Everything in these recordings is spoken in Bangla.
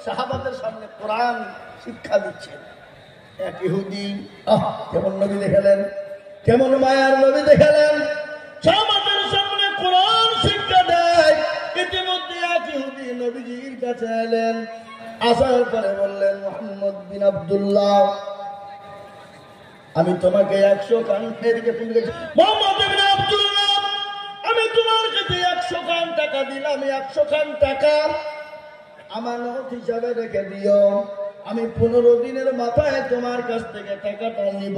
সাহাবাদের সামনে কোরআন শিক্ষা দিচ্ছেন। এক ইহুদি কেমন নবী দেখালেন, কেমন মায়ার নবী দেখালেন, সাহাবাদের সামনে কোরআন শিক্ষা দেয়। ইতিমধ্যে এক ইহুদি নবীজির কাছে এলেন, আসার পরে বললেন, মুহাম্মদ বিন আব্দুল্লাহ, আমি তোমাকে 100 খান মোহাম্মদ বিন আব্দুল্লাহ, আমি তোমার কাছে 100 খান টাকা দিলাম, 100 খান টাকা আমানত হিসাবে রেখে দিও, আমি 15 দিনের মাথায় তোমার কাছ থেকে টাকাটা নিব।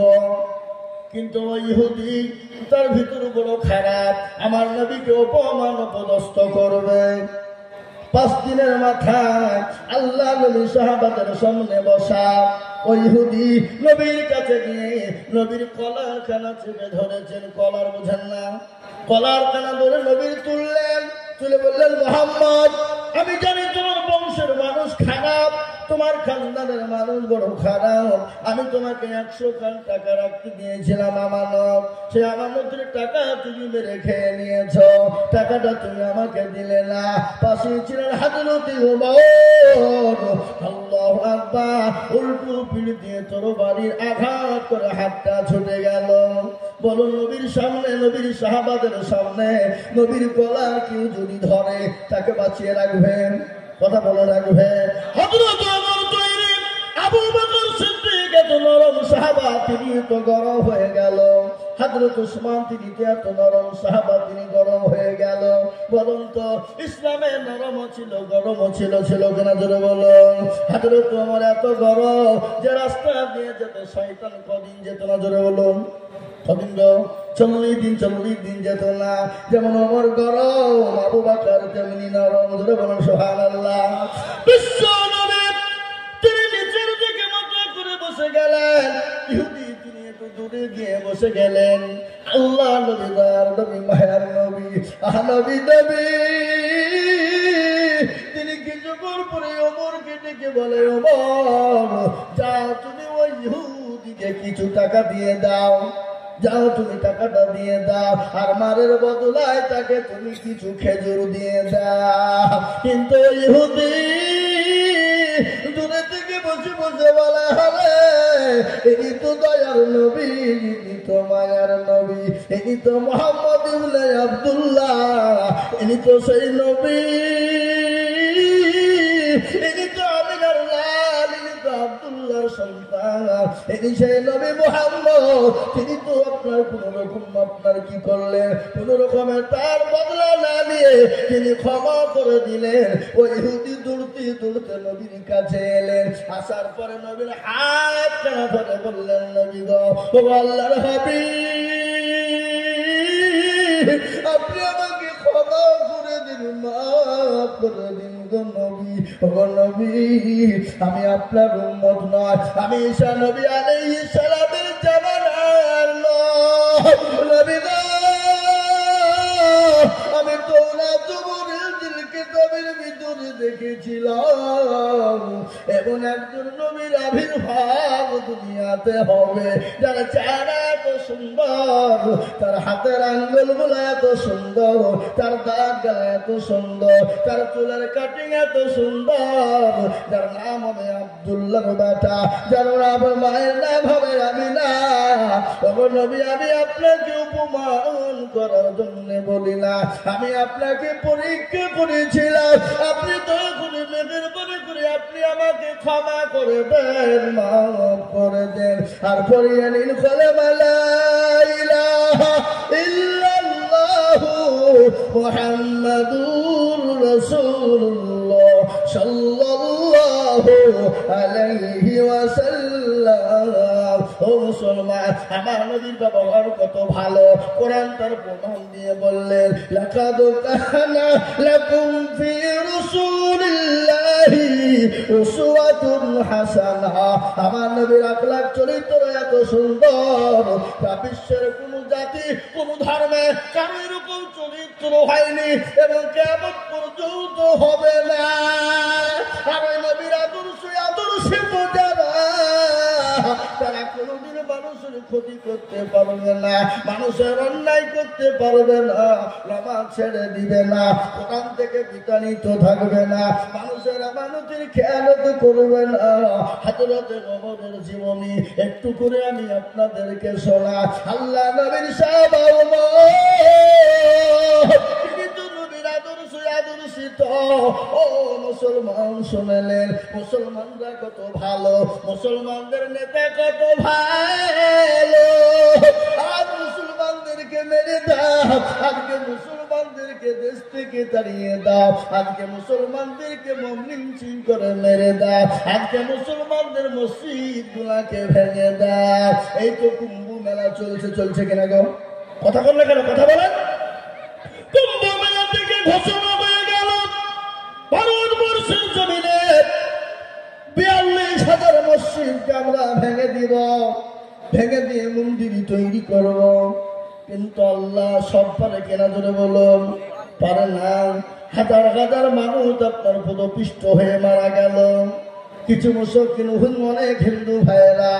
কিন্তু ওই ইহুদি তার ভিতর বড় খারাপ, আমার নবীকে অপমান অপদস্থ করবে। 5 দিনের মাথায় আল্লাহ নবী সাহাবাদের সামনে বসা, ওই ইহুদি নবীর কাছে গিয়ে নবীর কলার খানা চেপে ধরেছেন। কলার বোঝেন না, কলার খানা ধরে নবীর তুললেন, তুলে বললেন, মুহাম্মদ, আমি জানি তোমার বংশের মানুষ খারাপ, তোমার খানদানের মানুষ বড় খারাপ, আমি তোমাকে 100 খান টাকা রাখতে দিয়েছিলাম আমানত, সে আমানতের টাকা তুমি মেরে খেয়ে নিয়েছ, টাকাটা তুমি আমাকে দিলে না। পাশে ছিলেন হযরত ওমর, আল্লাহু আকবার, উল্টো পিঠ দিয়ে তরবারির আঘাত করে হাতটা ছুটে গেল। বলো, নবীর সামনে, নবীর সাহাবাদের সামনে নবীর গলা কেউ যদি ধরে তাকে বাঁচিয়ে রাখবেন? কথা বলে রাখবেন? হযরত ওমর তৈরি, আবু বকর সিদ্দিক এত নরম সাহাবা, তিনি তো গরম হয়ে গেল। হযরত উসমান, তিনি তো এত নরম সাহাবা, তিনি গরম হয়ে গেল। বলুন তো, ইসলামে নরম ছিল, গরম ছিল, ছিল কিনা জোরে বলুন? হযরত ওমর এত গরম যে রাস্তা দিয়ে যেত শয়তান কদিন যেত না, জোরে বলুন? কদিন গো? 40 দিন যেত না। যেমন ওমর গরম, আবু বকর তেমনি নরম, জোরে বলুন সুবহানাল্লাহ। বিশ্ব নবী তিনি নিচের দিকে মাথা করে বসে গেলেন, ইহুদি তিনি একটু দূরে গিয়ে বসে গেলেন। আল্লাহ নবী, দার নবী, মায়ার নবী, নবী নবী, তিনি কিছুক্ষণ পরে ওমরকে ডেকে বলে, ওমর, যাও তুমি ওই ইহুদিকে কিছু টাকা দিয়ে দাও, যাও তুমি টাকাটা দিয়ে দাও, আর মারের বদলায় তাকে তুমি কিছু খেজুর দিয়ে দাও। কিন্তু ইহুদি দূরে থেকে বসে বসে বলা হবে, ইনি তো দয়ার নবী, ইনি তো মায়ার নবী, ইনি তো মুহাম্মদ ইবনে আব্দুল্লাহ, ইনি তো সেই নবী, ইনি তো আমিনার লাল, ইনি তো আব্দুল্লাহর সন্তান, ইনি সেই নবী মুহাম্মদ। তিনি তো আপনার কোন রকম, আপনার কি করলেন, কোন রকমের তার বদলা না নিয়ে তিনি ক্ষমা করে দিলেন। ওই ইহুদি দৌড়তে দৌড়তে নবীর কাছে এলেন। আসার পরে নবীর হাত টানা ধরে বললেন, নবী গো, ও আল্লাহর হাবিব, আপনি আমাকে ক্ষমা করে দিন, মাফ করে দিন গো নবী, ও নবী, আমি আপনার উম্মত নয়, আমি ঈসা নবী আলাইহিস সালামের জামানার লোক। নবী গো, আমি তাওরাত জবুরের দিল কিতাবের ভিতরে দেখেছিলাম এমন একজন নবীর আবির্ভাব দুনিয়াতে হবে, যার চেহারা এত সুন্দর, তার হাতের আঙ্গুলগুলো এত সুন্দর, তার দাঁত গালা এত সুন্দর, তার চুলের কাটিং এত সুন্দর, যার নাম হবে আব্দুল্লাহর বেটা, যার নাম মায়ের নাম হবে আমিনা। তখন নবী, আমি আপনাকে উপমান করার জন্য বলি না, আমি আপনাকে পরীক্ষা করেছিলাম, আপনি দয়া করে মেহেরবানি করে আপনি আমাকে ক্ষমা করে দেন, মাফ করে দেন, আর পড়িয়ে নিন কালেমা লা ইলাহা ইল্লাল্লাহু মুহাম্মাদুর রাসূলুল্লাহ সাল্লাল্লাহু আলাইহি ওয়াসাল্লাম। ও মুসলমান, আমার নবীর ব্যবহার কত ভালো, কোরআন তার প্রমাণ দিয়ে বললেন, লাকাদ কানা লাকুম ফি রাসূলিল্লাহি উসওয়াতুন হাসানাহ। আমার নবীর আখলাক চরিত্র এত সুন্দর, তা বিশ্বের কোন জাতি, কোন ধর্মে কারো এরকম চরিত্র হয়নি এবং কিয়ামত পর্যন্ত হবে না। আর নবীর আদর্শিত যারা, তারা কোনদিন মানুষের মানুষের ক্ষতি করতে পারবে না, মানুষের অন্যায় করতে পারবে না, নামাজ ছেড়ে দিবে না, কোরআন থেকে বিতাড়িত থাকবে না, মানুষের আমানতের খেয়ালত করবে না। হযরতে ওমরের জীবনী একটু করে আমি আপনাদেরকে শোনা। আল্লাহ নবীর সাহাবা আদর্শিত। ও মুসলমান শুনলেন, মুসলমানরা কত ভালো, মুসলমানদের নেতা কত ভালো। আর মুসলমানদেরকে মেরে দাও, আজকে মুসলমানদেরকে দেশ থেকে তাড়িয়ে দাও, আজকে মুসলমানদেরকে লিঞ্চিং করে মেরে দাও, আজকে মুসলমানদের মসজিদ গুলাকে ভেঙে দাও। এই তো কুম্ভ মেলা চলছে কিনা গো? কথা বল না কেন? কথা বলেন। কুম্ভ মেলা থেকে ঘোষণা হয়ে গেল ভারতবর্ষের জমিনে 42,000 মসজিদকে আমরা ভেঙে দিব, ভেঙে দিয়ে মন্দির তৈরি করব। কিন্তু আল্লাহ সব পারে কেনা, ধরে বলুন পারে না। হাজার হাজার মানুষ আপনার পদপিষ্ট হয়ে মারা গেল। কিছু মুসলমান অনেক হিন্দু ভাইয়েরা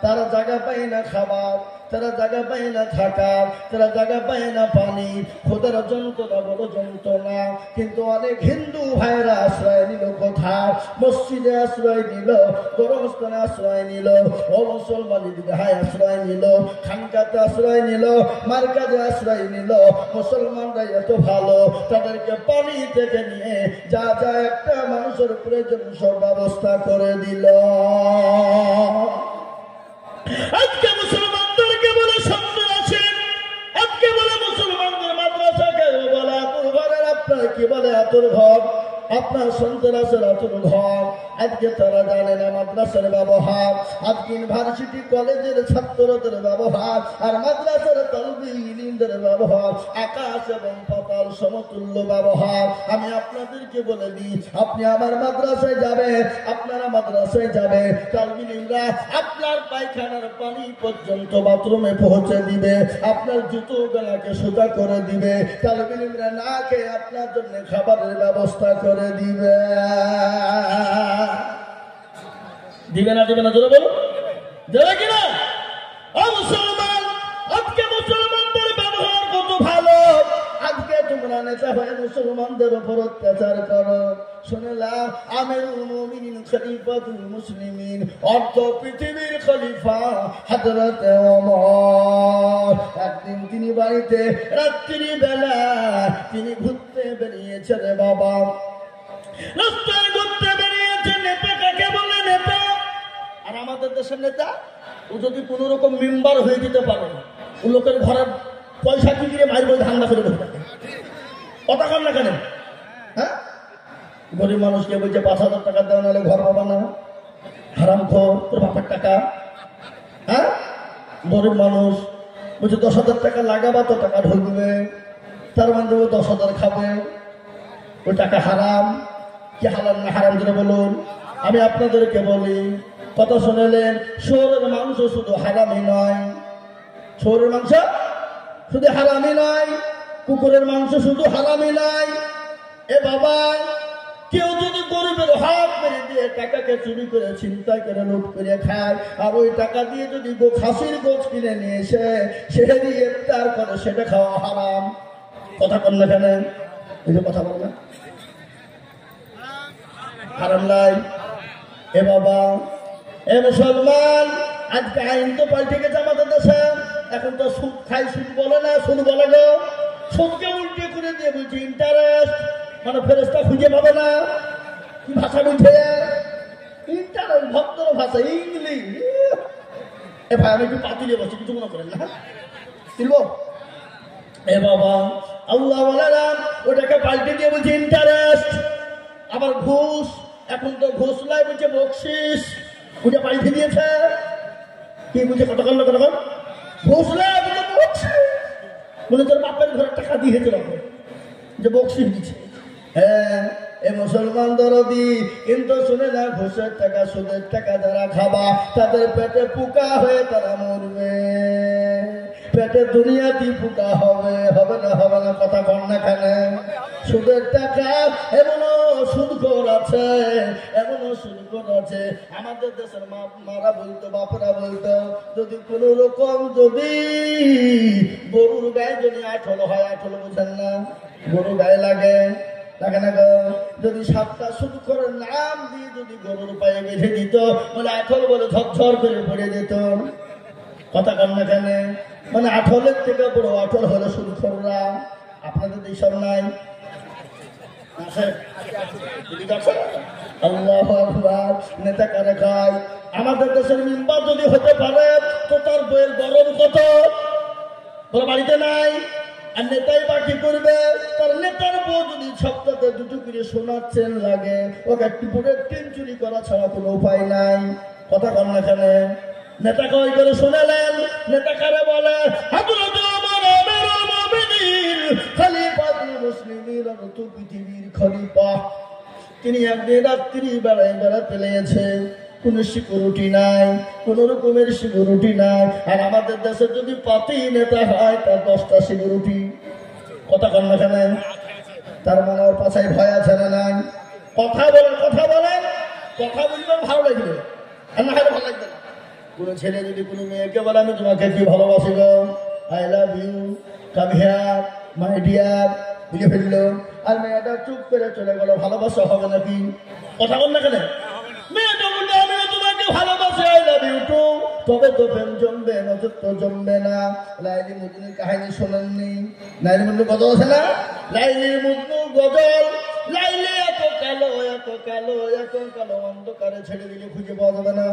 তারা জায়গা পায় না খাবার, তারা জায়গা পায় না থাকা, তারা জায়গা পায় না পানি, খোদার যন্ত্রণা বড় যন্ত্রণা। কিন্তু অনেক হিন্দু ভাইরা আশ্রয় নিল কোথায়? মসজিদে আশ্রয় নিল, গরমস্থানে আশ্রয় নিল, ও মুসলমানের গায়ে আশ্রয় নিল, খানকাতে আশ্রয় নিল, মার্কাজে আশ্রয় নিল। মুসলমানরা এত ভালো, তাদেরকে পানি থেকে নিয়ে যা যা একটা মানুষের প্রয়োজন সব ব্যবস্থা করে দিল। আজকে মুসলমানদেরকে বলে সন্তান আছে, আজকে বলে মুসলমানদের মাদ্রাসাকে বলে আতুর ঘরের, আপনার কি বলে আতুর ঘর, আপনার সন্তান আছে আতুর ঘর। আজকে তারা জানে না মাদ্রাসার ব্যবহার, আজকে ইউনিভার্সিটি কলেজের ছাত্রদের ব্যবহার আর মাদ্রাসার তালবে ইলমদের ব্যবহার আকাশ এবং পাতাল সমতুল্য ব্যবহার। আমি আপনাদেরকে বলে দিই, আপনি আমার মাদ্রাসায় যাবে, আপনারা মাদ্রাসায় যাবে, তালবে ইলমরা আপনার পায়খানার পানি পর্যন্ত বাথরুমে পৌঁছে দিবে, আপনার জুতো গলাকে সোজা করে দিবে, তালবে ইলমরা না খেয়ে আপনার জন্য খাবারের ব্যবস্থা করে দিবে। দিবে না? দিবে না? জোরে বলো, দেবে কিনা? ও মুসলমান, আজকে মুসলমানদের ব্যবহার কত ভালো। আজকে তোমরা নেতা হয়ে মুসলমানদের উপর অত্যাচার করো। শুনলাম আমিরুল মুমিনিন খলিফাতুল মুসলিমিন, অর্থ পৃথিবীর খলিফা হযরতে ওমর, একদিন তিনি বাড়িতে রাত্রি বেলা তিনি ঘুরতে বেরিয়েছেন। রে বাবা, রাস্তায় ঘুরতে বেরিয়েছে। নেতা কাকে বলে? নেতা। আর আমাদের দেশের নেতা, ও যদি কোন রকম মেম্বার হয়ে যেতে পারে, ও লোকের ঘরের পয়সা কি করে মাইর বই ধান্দা করে বসে থাকে। কথা কন না কেন? হ্যাঁ, গরিব মানুষকে বলছে 5,000 টাকা দেওয়া, নাহলে ঘর পাবা না, হারাম খোর তোর বাপের টাকা। হ্যাঁ, গরিব মানুষ বলছে 10,000 টাকা লাগাবা তো টাকা ঢুকবে, তার মানে 10,000 খাবে, ওই টাকা হারাম। কি হালাল না হারাম জন্য বলুন? আমি আপনাদেরকে বলি, কথা শুনেলেন, শুয়োরের মাংস শুধু হারামি নয়, শুয়োরের মাংস শুধু হারামি নয়, কুকুরের মাংস শুধু হারামি নয়। এ বাবা, কেউ যদি গরিবের হাত মেরে দিয়ে টাকাকে চুরি করে ছিনতাই করে লুট করে খায়, আর ওই টাকা দিয়ে যদি খাসির গোছ কিনে নিয়ে এসে সেটা দিয়ে ইফতার করে, সেটা খাওয়া হারাম। কথা কন না কেন? এই যে কথা বল না, হারাম নাই? এ বাবা, এ মুসলমান, আজকে আইন তো পাল্টে গেছে আমাদের দেশে। এখন তো সুদ খাই, সুদ বলে না, সুদ বলে গো। সুদকে উল্টে করে দিয়ে বলছি ইন্টারেস্ট, মানে ফেরেস্তা খুঁজে পাবে না। কি ভাষা বলছে? ইন্টারেস্ট, ভদ্র ভাষা, ইংলিশ। এ ভাই, আমি একটু পাতিলে বসছি, কিছু মনে করেন না, কিনবো? এ বাবা, আল্লাহ বলেন ওটাকে পাল্টে দিয়ে বলছে ইন্টারেস্ট। আবার ঘুষ, এখন তো ঘুষ লাই বলছে বকশিস, ওটা পাল্টে দিয়েছে। কি বলছে? কতক্ষণ কতক্ষণ ঘুষ লাই বলে বকশিস, বলে তোর বাপের ঘরে টাকা দিয়েছে যে বকশিস দিচ্ছে। হ্যাঁ, এ মুসলমান দরদি, কিন্তু শুনে না, ঘুষের টাকা সুদের টাকা যারা খাবা তাদের পেটে পোকা হয়ে তারা মরবে। পেটে দুনিয়াতে ফুটা হবে, হবে না হবে না, কথা কন না কেন? সুদের টাকা এমনও সুদখোর আছে, এমনও সুদখোর আছে। আমাদের দেশের মারা বলতো, বাপরা বলতো, যদি কোন রকম যদি গরুর গায়ে যদি আঠল হয়, আঠল বোঝেন না, গরু গায়ে লাগে লাগে না গো, যদি সাতটা শুধু করে নাম দিয়ে যদি গরুর পায়ে বেঁধে দিত, মানে আঠল বলে ঝরঝর করে পড়ে যেত, কথা কন না কেন? মানে আঠলের থেকে বড় আঠল হলো শুধু খররা। আপনাদের এইসব নাই? আল্লাহু আকবার। নেতা কারে খায়? আমাদের দেশের মেম্বার যদি হতে পারে তো তার বইয়ের গরম কত? তোর বাড়িতে নাই, আর নেতাই বাকি করবে। তার নেতার বউ যদি সপ্তাহে দুটো করে সোনার চেন লাগে, ওকে টিপুরের টিন চুরি করা ছাড়া কোনো উপায় নাই, কথা কন না কেন? নেতা কই করে শোনালেন? নেতা কারে বলে? হযরত ওমর আমিরুল মুমিনিন খলিফাতুল মুসলিমিন, তো পৃথিবীর খলিফা। তিনি একদিন রাত্রি বেলায় বেড়াতে লেগেছে, কোনো সিকিউরিটি নাই, কোন রকমের সিকিউরিটি নাই। আর আমাদের দেশে যদি পাতি নেতা হয় তার 10টা সিকিউরিটি, কথা কন না কেন? তার মানে ওর পাছায় ভয় আছে না নাই? কথা বলেন, কথা বলেন, কথা বললে ভালো লাগবে, আর না হলে ভালো লাগবে না। কোন ছেলে যদি কোনো মেয়েকে বলে আমি তোমাকে কি ভালোবাসি গো, I love you, come here my dear, বুঝে ফেললো, আর মেয়েটা চুপ করে চলে গেল, ভালোবাসা হবে নাকি? কথা বল না কেন? মেয়েটা বললো আমি তোমাকে ভালোবাসি, আই লাভ ইউ টু, তবে তো প্রেম জমবে, নজর তো জমবে না। লাইলি মজনুর কাহিনী শোনেননি? লাইলি মজনুর গজল আছে না? লাইলি মজনুর গজল, লাইলি এত কালো, এত কালো, এত কালো, অন্ধকারে ছেড়ে দিলে খুঁজে পাওয়া যাবে না।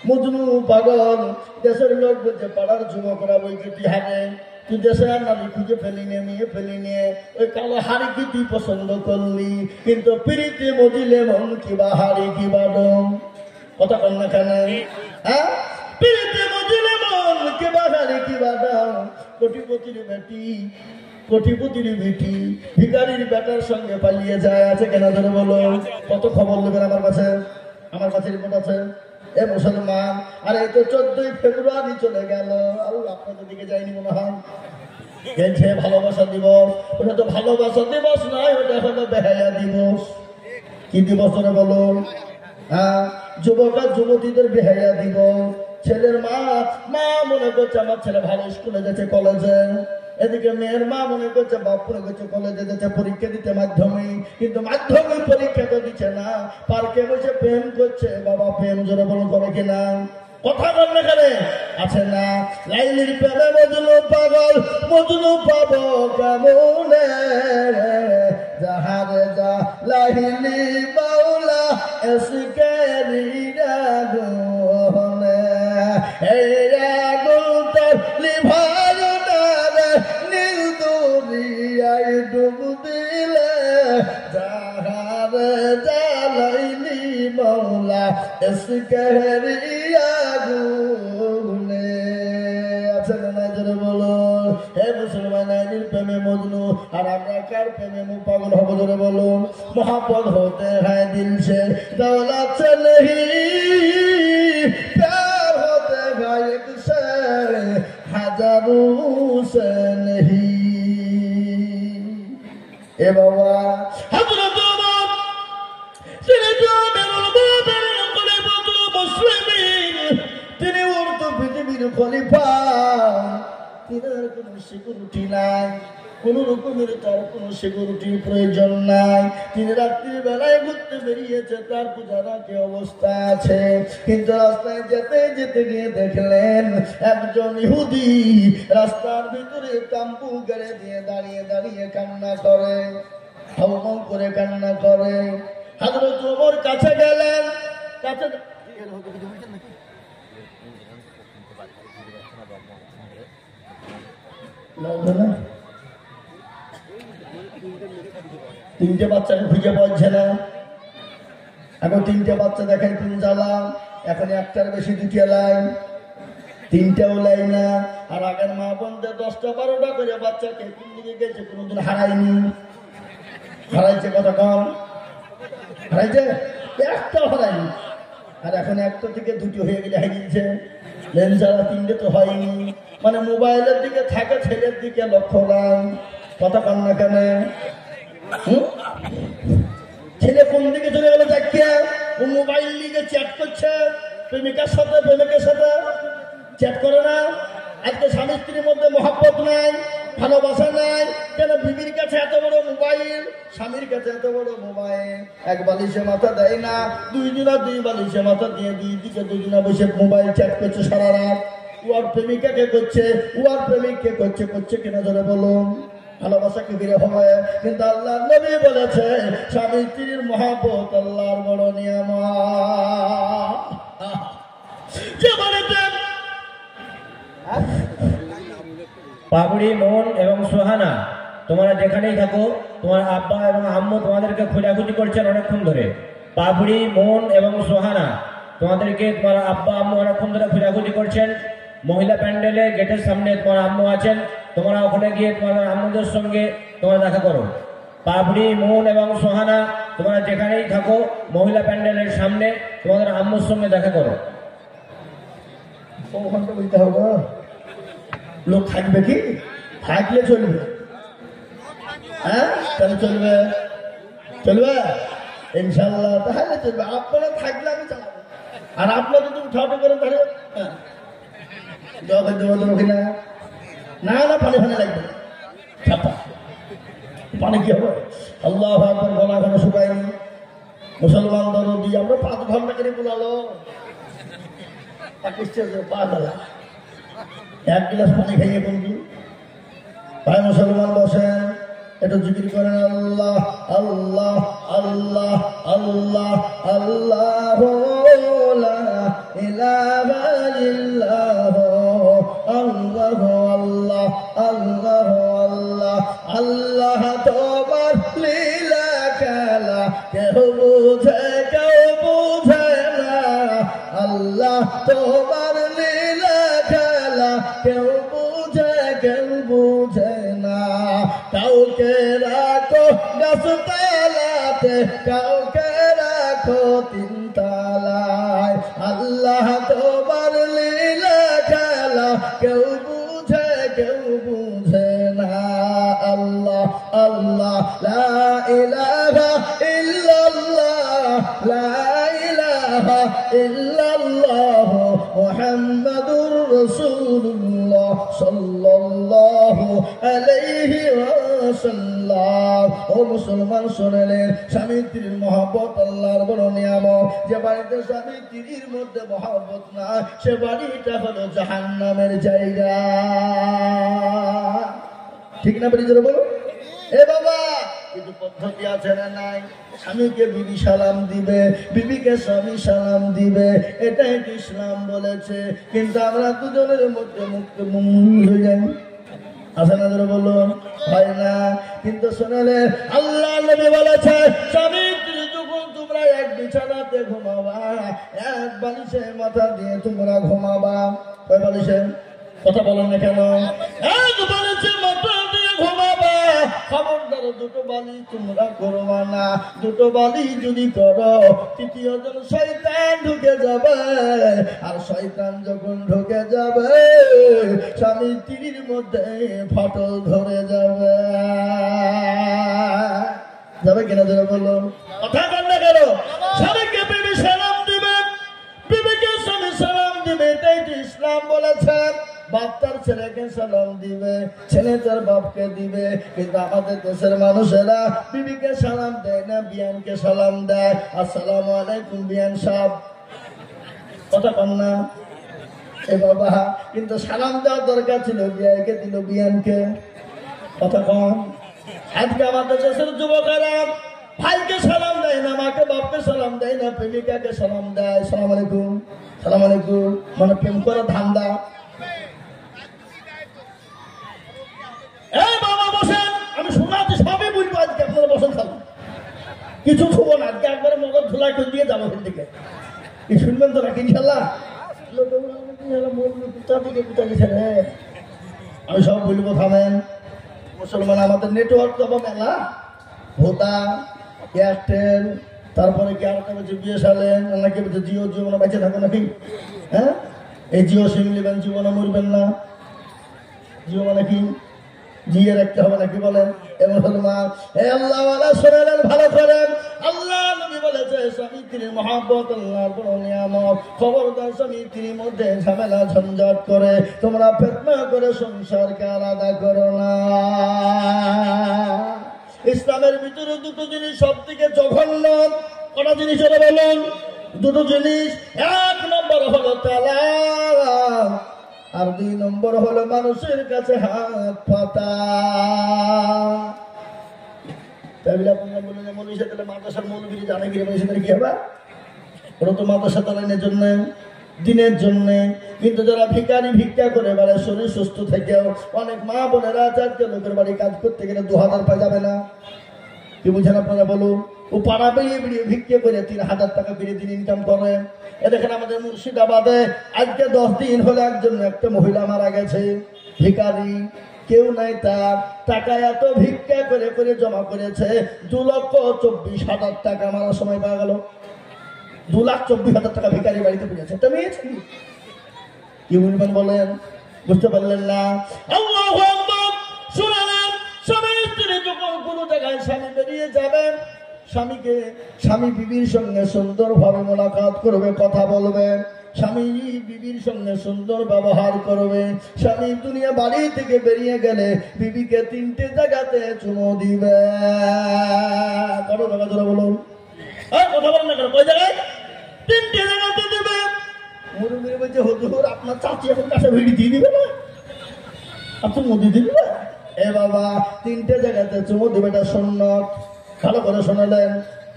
মজনু পাগল, দেশের লোক বলছে পাড়ার যুবকরা বই কেটি হারে, তুই দেশে আর নারী খুঁজে ফেলি নে, মেয়ে ফেলি নে, ওই কালো হাড়ি কি তুই পছন্দ করলি, কিন্তু পিড়িতে মজিলে মন কিবা হাড়ি কিবা ডম, কথা কন না কেন? হ্যাঁ, পিড়িতে মজিলে মন কিবা হাড়ি কিবা ডম। কোটিপতির বেটি, কোটিপতির বেটি ভিখারির বেটার সঙ্গে পালিয়ে যায়, আছে কেন ধরে বলো? কত খবর নেবেন আমার কাছে, আমার কাছে রিপোর্ট আছে। এ মুসলমান, আরে তো 14ই ফেব্রুয়ারি চলে গেল, আর আপনাদের দিকে যায়নি মনে হয়? গেছে ভালোবাসা দিবস, ওটা তো ভালোবাসা দিবস নয়, ওটা হলো বেহায়া দিবস। কি দিবস ধরে বলো? হ্যাঁ, যুবক আর যুবতীদের বেহায়া দিবস। ছেলের মা মনে করছে আমার ছেলে ভালো স্কুলে যাচ্ছে, কলেজে, এদিকে মেয়ের মা মনে করছে, বাপ মনে করছে কলেজে যাচ্ছে পরীক্ষা দিতে, মাধ্যমিক, কিন্তু মাধ্যমিক পরীক্ষা তো দিচ্ছে না, পার্কে বসে প্রেম করছে। বাবা প্রেম জোরে বলো করে কিনা? কথা বল না কেন? আছে না? লাইলির প্রেমে মজনু পাগল, মজনু পাবো কেমনে, যাহারে যা লাইলি মাওলা এসকেরি রাগনে, এই রাগুল তার লিভার নারে নীল দরিয়ায় ডুব দিলে, যাহারে যা লাইলি মাওলা এসকেরি রাগনে। আছে না জোরে বলো? হে মুসলমান, আইনির প্রেমে মজনু, আর আমরা কার প্রেমে পাগল হবো জোরে বলো? মোহাব্বত হতে হ্যাঁ দিল সে দৌলত সে নেহি, প্যার হতে হ্যাঁ এক সে হাজারু সে নেহি। এ বাবা, হযরত ওমর তিনি তো আমিরুল মুমিনিন খলিফাতুল মুসলিমিন, তিনি উর্ত পৃথিবীর খলিফা। তিনার কোনো সিকিউরিটি নাই, কোন রকমের তার কোনো সিকিউরিটির প্রয়োজন নাই। তিনি রাত্রির বেলায় ঘুরতে বেরিয়েছে, তার পূজারা কি অবস্থা আছে, কিন্তু রাস্তায় যেতে যেতে গিয়ে দেখলেন একজন ইহুদি রাস্তার ভিতরে তাম্বু গেড়ে দিয়ে দাঁড়িয়ে দাঁড়িয়ে কান্না করে, হাউমাউ করে কান্না করে। হযরত ওমর কাছে গেলেন, কাছে 3টে বাচ্চাকে খুঁজে পাচ্ছে না, এখন 3টে বাচ্চা দেখেন কোন জ্বালা, এখন একটার বেশি 2টে লাইন, 3টেও লাইন না। আর আগের মা বোনদের 10টা 12টা করে বাচ্চাকে কোন দিকে গেছে কোনোদিন হারায়নি, হারাইছে কথা কম, হারাইছে একটাও হারায়নি। আর এখন একটা থেকে 2টি হয়ে গেলে হারিয়েছে, লেন ছাড়া 3টে তো হয়নি, মানে মোবাইলের দিকে থাকে, ছেলের দিকে লক্ষ্য নাই। কথা কন না কেন? ছেলে কোন দিকে চলে গেল দেখিয়া, ও মোবাইল নিয়ে চ্যাট করছে প্রেমিকার সাথে, প্রেমিকের সাথে চ্যাট করে না। আজকে স্বামী স্ত্রীর মধ্যে মহব্বত নাই, ভালোবাসা নাই। কেন? বিবির কাছে এত বড় মোবাইল, স্বামীর কাছে এত বড় মোবাইল। এক বালিশে মাথা দেয় না, দুইজনা দুই বালিশে মাথা দিয়ে দুই দিকে দুইজনা বসে মোবাইল চ্যাট করছে সারা রাত। উয়ার প্রেমিকাকে করছে, উয়ার প্রেমিককে করছে। করছে কিনা ধরে বলুন? ভালোবাসা কি ফিরে হবে? কিন্তু আল্লাহ নবী বলেছে স্বামী স্ত্রীর মহব্বত আল্লাহর বড় নিয়ামত। যে বাড়িতে পাবড়ি, মন এবং সোহানা, তোমরা যেখানেই থাকো, তোমার আব্বা এবং আম্মু তোমাদেরকে খোঁজাখুঁজি করছেন অনেকক্ষণ ধরে। পাবড়ি, মন এবং সোহানা, তোমাদেরকে তোমার আব্বা আম্মু অনেকক্ষণ ধরে খোঁজাখুঁজি করছেন। মহিলা প্যান্ডেলে গেটের সামনে তোমার আম্মু আছেন, তোমরা ওখানে গিয়ে তোমার আম্মুদের সঙ্গে তোমরা দেখা করো। পাবড়ি, মন এবং সোহানা, তোমরা যেখানেই থাকো, মহিলা প্যান্ডেলের সামনে তোমাদের আম্মুর সঙ্গে দেখা করো। ওখানটা বলতে হবে, লোক থাকবে কি? থাকলে চলবে। হ্যাঁ, তাহলে চলবে, চলবে ইনশাল্লাহ, তাহলে চলবে। আপনারা থাকলে আমি চালাবো, আর আপনারা যদি উঠাউঠি করেন তাহলে না না না, পানি ফানি লাগবে না। পানি কি হবে? আল্লাহ আকবার, গলা এখনো শুকায়নি। মুসলমান দরদি, আমরা 5 ঘন্টা করে বলালো, এক গ্লাস পানি খাইয়ে বলবি। ভাই মুসলমান বসেন, একটু জিকির করেন আল্লাহ আল্লাহ আল্লাহ আল্লাহ আল্লাহ লা ইলাহা ইল্লাল্লাহ আল্লাহ আল্লাহ আল্লাহ আল্লাহ আল্লাহ। তোমার লীলা খেলা কেউ বুঝে কেউ বুঝে না। আল্লাহ তোমার লীলা খেলা কেউ বুঝে কেউ বুঝে না। কাউকে রাখো গাছতলাতে, কাউকে রাখো 3 তলায়। আল্লাহ তোমার লীলা খেলা কেউ বুঝে কেউ বুঝে না। আল্লাহ আল্লাহ লা ইলাহা ইল্লাল্লাহ লা ইলাহা ইল্লাল্লাহ মুহাম্মাদুর রাসূলুল্লাহ সাল্লাল্লাহু আলাইহি ওয়াসাল্লাম। ও মুসলমান শুনলেন, স্বামী স্ত্রীর মহব্বত আল্লাহর বড় নিয়ামত। যে বাড়িতে স্বামী স্ত্রীর মধ্যে মহব্বত না, সে বাড়িটা হলো জাহান্নামের জায়গা। ঠিক না? বেরিয়ে বলো এ বাবা, কিন্তু পদ্ধতি আছে না নাই? স্বামীকে বিবি সালাম দিবে, বিবিকে স্বামী সালাম দিবে, এটাই ইসলাম বলেছে। কিন্তু আমরা দুজনের মধ্যে মুক্ত হয়ে যাই, আছে না? ধরে বলো, হয় না। কিন্তু শোনালে আল্লাহ নবী বলেছে স্বামী স্ত্রী যখন তোমরা এক বিছানাতে ঘুমাবা, এক বালিশে মাথা দিয়ে তোমরা ঘুমাবা। কয় বালিশে? কথা বলেন না কেন? এক বালিশে মাথা দিয়ে ঘুমাবা। খবরদার 2টো বালিশ তোমরা করবা না। 2টো বালিশ যদি করো, তৃতীয় জন শয়তান ঢুকে যাবে। আর শয়তান যখন ঢুকে যাবে, স্বামী স্ত্রীর মধ্যে ফাটল ধরে যাবে। যাবে কিনা ধরে বলো? কথা বল না কেন? স্বামীকে বিবি সালাম দিবে, বিবিকে স্বামী সালাম দিবে, এটাই তো ইসলাম বলেছে। বাপ তার ছেলেকে সালাম দিবে, ছেলে তার বাপকে দিবে। কিন্তু আমাদের দেশের মানুষেরা বিবিকে সালাম দেয় না, বিয়ানকে সালাম দেয়। আসসালামু আলাইকুম বিয়ান সাহেব। কথা কম না এ বাবা? কিন্তু সালাম দেওয়ার দরকার ছিল, বিয়ানকে দিল বিয়ানকে। কথা কম। আজকে আমাদের দেশের যুবকেরা ভাইকে সালাম দেয় না, মাকে বাপকে সালাম দেয় না, প্রেমিকাকে সালাম দেয়। সালাম আলাইকুম সালাম আলাইকুম, মানে প্রেম করে ধান্দা। এই বাবা বসেন, আমি শোনাতে সবই বুঝবো। আজকে আপনারা বসেন, খাবো কিছু খুবো না। আজকে একবারে মগজ ধুলাই করে দিয়ে যাবো এখান থেকে। কি শুনবেন তো নাকি ইনশাল্লাহ? আমি সব বলবো, থামেন। মুসলমান আমাদের নেটওয়ার্ক তো মেলা, ভোতা, এয়ারটেল, তারপরে কি আর বলছে বিএসএনএল, নাকি বলছে জিও। জিও মানে বেঁচে থাকো নাকি? হ্যাঁ, এই জিও সিম নেবেন, জীবনে মরবেন না। জিও মানে কি? জিয়ে রাখতে হবে নাকি বলেন? এ মুসলমান, হে আল্লাহ ওয়ালা শুনেন, ভালো করেন। আল্লাহ নবী বলেছে স্বামী স্ত্রীর মহব্বত আল্লাহর বড় নিয়ামত। খবরদার স্বামী স্ত্রীর মধ্যে ঝামেলা ঝঞ্ঝাট করে তোমরা ফিতনা করে সংসারকে আলাদা করো না। ইসলামের ভিতরে দুটো জিনিস সব থেকে জঘন্য। কটা জিনিস হলো বলুন? দুটো জিনিস। এক নম্বর হলো তালাক, আর 2 নম্বর হলো মানুষের কাছে হাত পাতা। তাহলে আপনারা বলেন যে মনীষা তাহলে মাদ্রাসার মৌলবী জানে কি মনীষাদের কি হবে? ওরা তো মাদ্রাসা তালাইনের জন্য, দিনের জন্য। কিন্তু যারা ভিখারি ভিক্ষা করে বেড়ায় শরীর সুস্থ থেকেও, অনেক মা বোনেরা চারটে লোকের বাড়ি কাজ করতে গেলে 2000 পাওয়া যাবে না। কি বুঝেন আপনারা বলুন? ও পাড়া বেরিয়ে বেরিয়ে ভিক্ষা করে 3000 টাকা বেরিয়ে দিন ইনকাম করে। এ দেখেন আমাদের মুর্শিদাবাদে আজকে 10 দিন হলে একটা মহিলা মারা গেছে। ভিখারি, কেউ নাই তার, টাকা এত ভিক্ষা করে করে জমা করেছে 2,24,000 টাকা। মারার সময় পাওয়া গেল 2,24,000 টাকা ভিখারি বাড়িতে পড়েছে। এটা মেয়েছে কি বলবেন বলেন? বুঝতে পারলেন না? আল্লাহু আকবার। শুনলেন, স্বামী স্ত্রী যখন কোনো জায়গায় স্বামী বেরিয়ে যাবেন, স্বামী বিবির সঙ্গে সুন্দরভাবে মোলাকাত করবে, কথা বলবে। স্বামী বিবির সঙ্গে সুন্দর ব্যবহার করবে। স্বামী দুনিয়া বাড়ি থেকে বেরিয়ে গেলে বিবিকে 3টে জায়গাতে চুমো দিবে। কত জায়গা ধরে বলুন? কথা বলেন না কেন? কয় জায়গায়? 3টে জায়গাতে দিবে। মুরব্বী বলছে হুজুর আপনার চাচি এখন কাছে ভিড়ি দিয়ে দিবে না, আপনি মুদি দিবে না? এ বাবা, 3টে জায়গাতে চুমো দিবে, এটা সুন্নত। ভালো করে শোনালেন,